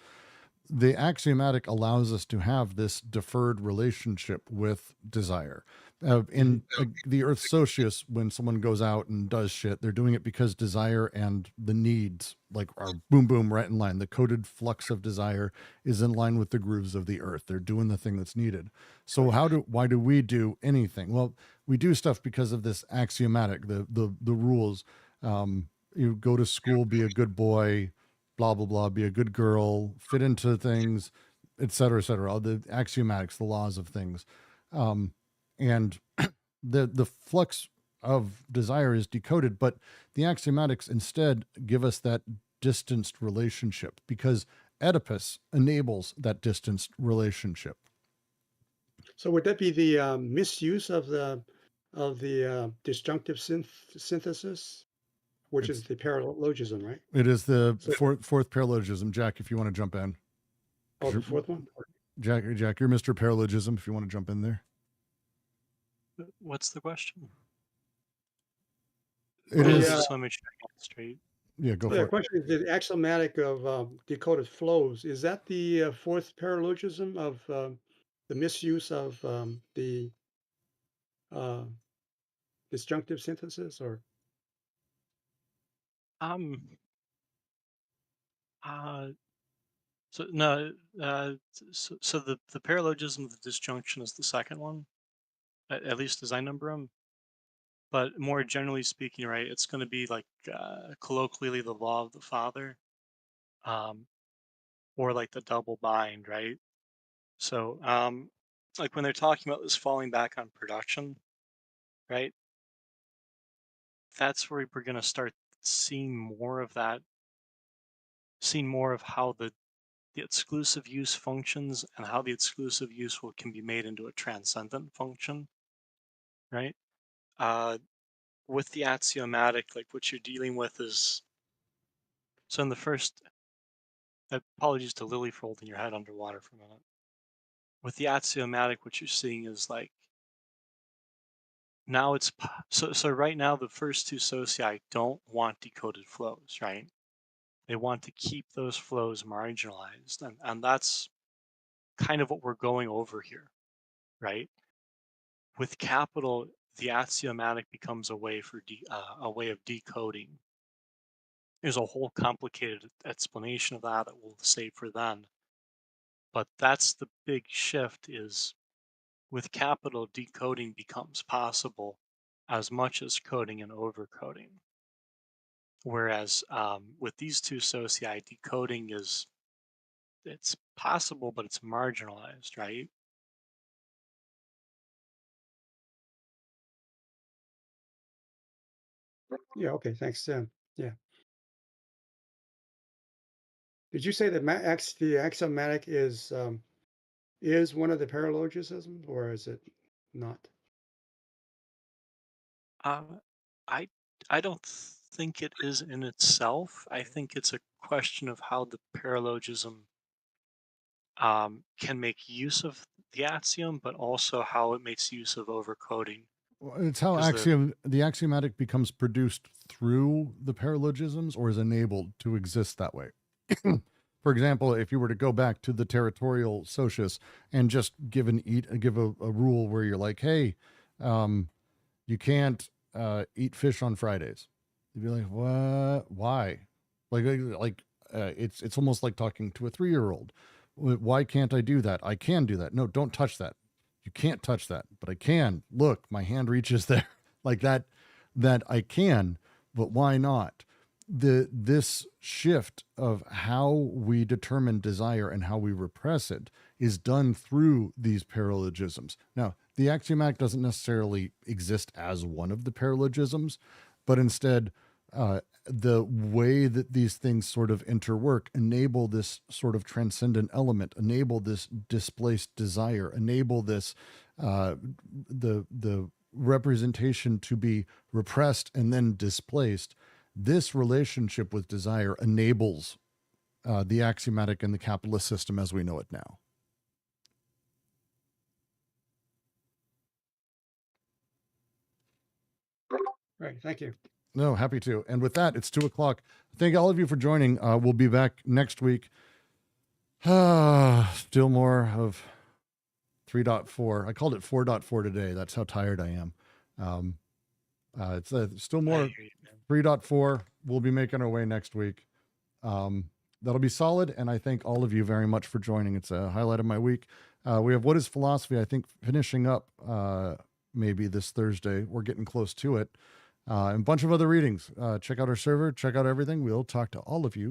Speaker 1: the axiomatic allows us to have this deferred relationship with desire. In the Earth Socius, when someone goes out and does shit, they're doing it because desire and the needs like are boom, boom, right in line. The coded flux of desire is in line with the grooves of the Earth. They're doing the thing that's needed. So why do we do anything? Well, we do stuff because of this axiomatic, the rules. You go to school, be a good boy, blah, blah, blah, be a good girl, fit into things, et cetera, all the axiomatics, the laws of things. And the flux of desire is decoded, but the axiomatics instead give us that distanced relationship because Oedipus enables that distanced relationship.
Speaker 6: So would that be the misuse of the disjunctive synthesis, which is the paralogism, right?
Speaker 1: It is the fourth paralogism. Jack, if you want to jump in.
Speaker 6: Oh, the fourth one?
Speaker 1: Jack, you're Mr. Paralogism, if you want to jump in there.
Speaker 2: What's the question?
Speaker 1: It is.
Speaker 2: Just let me check it straight.
Speaker 1: Yeah, go for
Speaker 6: The
Speaker 1: it.
Speaker 6: question is the axiomatic of decoded flows. Is that the fourth paralogism of the misuse of the disjunctive synthesis, or?
Speaker 2: So no, so the paralogism of the disjunction is the second one, at least as I number them. But more generally speaking, right, it's going to be like colloquially the law of the father, or like the double bind, right? So like when they're talking about this falling back on production, right? That's where we're going to start seeing more of that, seeing more of how the exclusive use functions and how the exclusive use can be made into a transcendent function, right? With the axiomatic, like what you're dealing with is, so in the first, apologies to Lily for holding your head underwater for a minute. With the axiomatic, what you're seeing is like, now it's, so right now the first two socii don't want decoded flows, right? They want to keep those flows marginalized, and that's kind of what we're going over here, right? With capital, the axiomatic becomes a way for a way of decoding. There's a whole complicated explanation of that we'll save for then. But that's the big shift, is with capital, decoding becomes possible as much as coding and overcoding. Whereas with these two socii, decoding it's possible, but it's marginalized, right?
Speaker 6: Yeah, okay, thanks. Yeah. Did you say that the axiomatic is one of the paralogisms, or is it not?
Speaker 2: I I don't think it is in itself. I think it's a question of how the paralogism can make use of the axiom, but also how it makes use of overcoding.
Speaker 1: It's how the axiomatic becomes produced through the paralogisms or is enabled to exist that way. For example, if you were to go back to the territorial socius and just give a rule where you're like, hey, you can't eat fish on Fridays. You'd be like, what? Why? It's almost like talking to a 3-year-old. Why can't I do that? I can do that. No, don't touch that. You can't touch that, but I can. Look, my hand reaches there. Like that I can, but why not? This shift of how we determine desire and how we repress it is done through these paralogisms. Now, the axiomatic doesn't necessarily exist as one of the paralogisms, but instead, the way that these things sort of interwork enable this sort of transcendent element, enable this displaced desire, enable this the representation to be repressed and then displaced. This relationship with desire enables the axiomatic and the capitalist system as we know it now.
Speaker 6: Right. Thank you.
Speaker 1: No, happy to. And with that, it's 2:00. Thank all of you for joining. We'll be back next week. Still more of 3.4. I called it 4.4 today. That's how tired I am. It's still more 3.4. We'll be making our way next week. That'll be solid. And I thank all of you very much for joining. It's a highlight of my week. We have What is Philosophy, I think, finishing up maybe this Thursday. We're getting close to it. And a bunch of other readings. Check out our server. Check out everything. We'll talk to all of you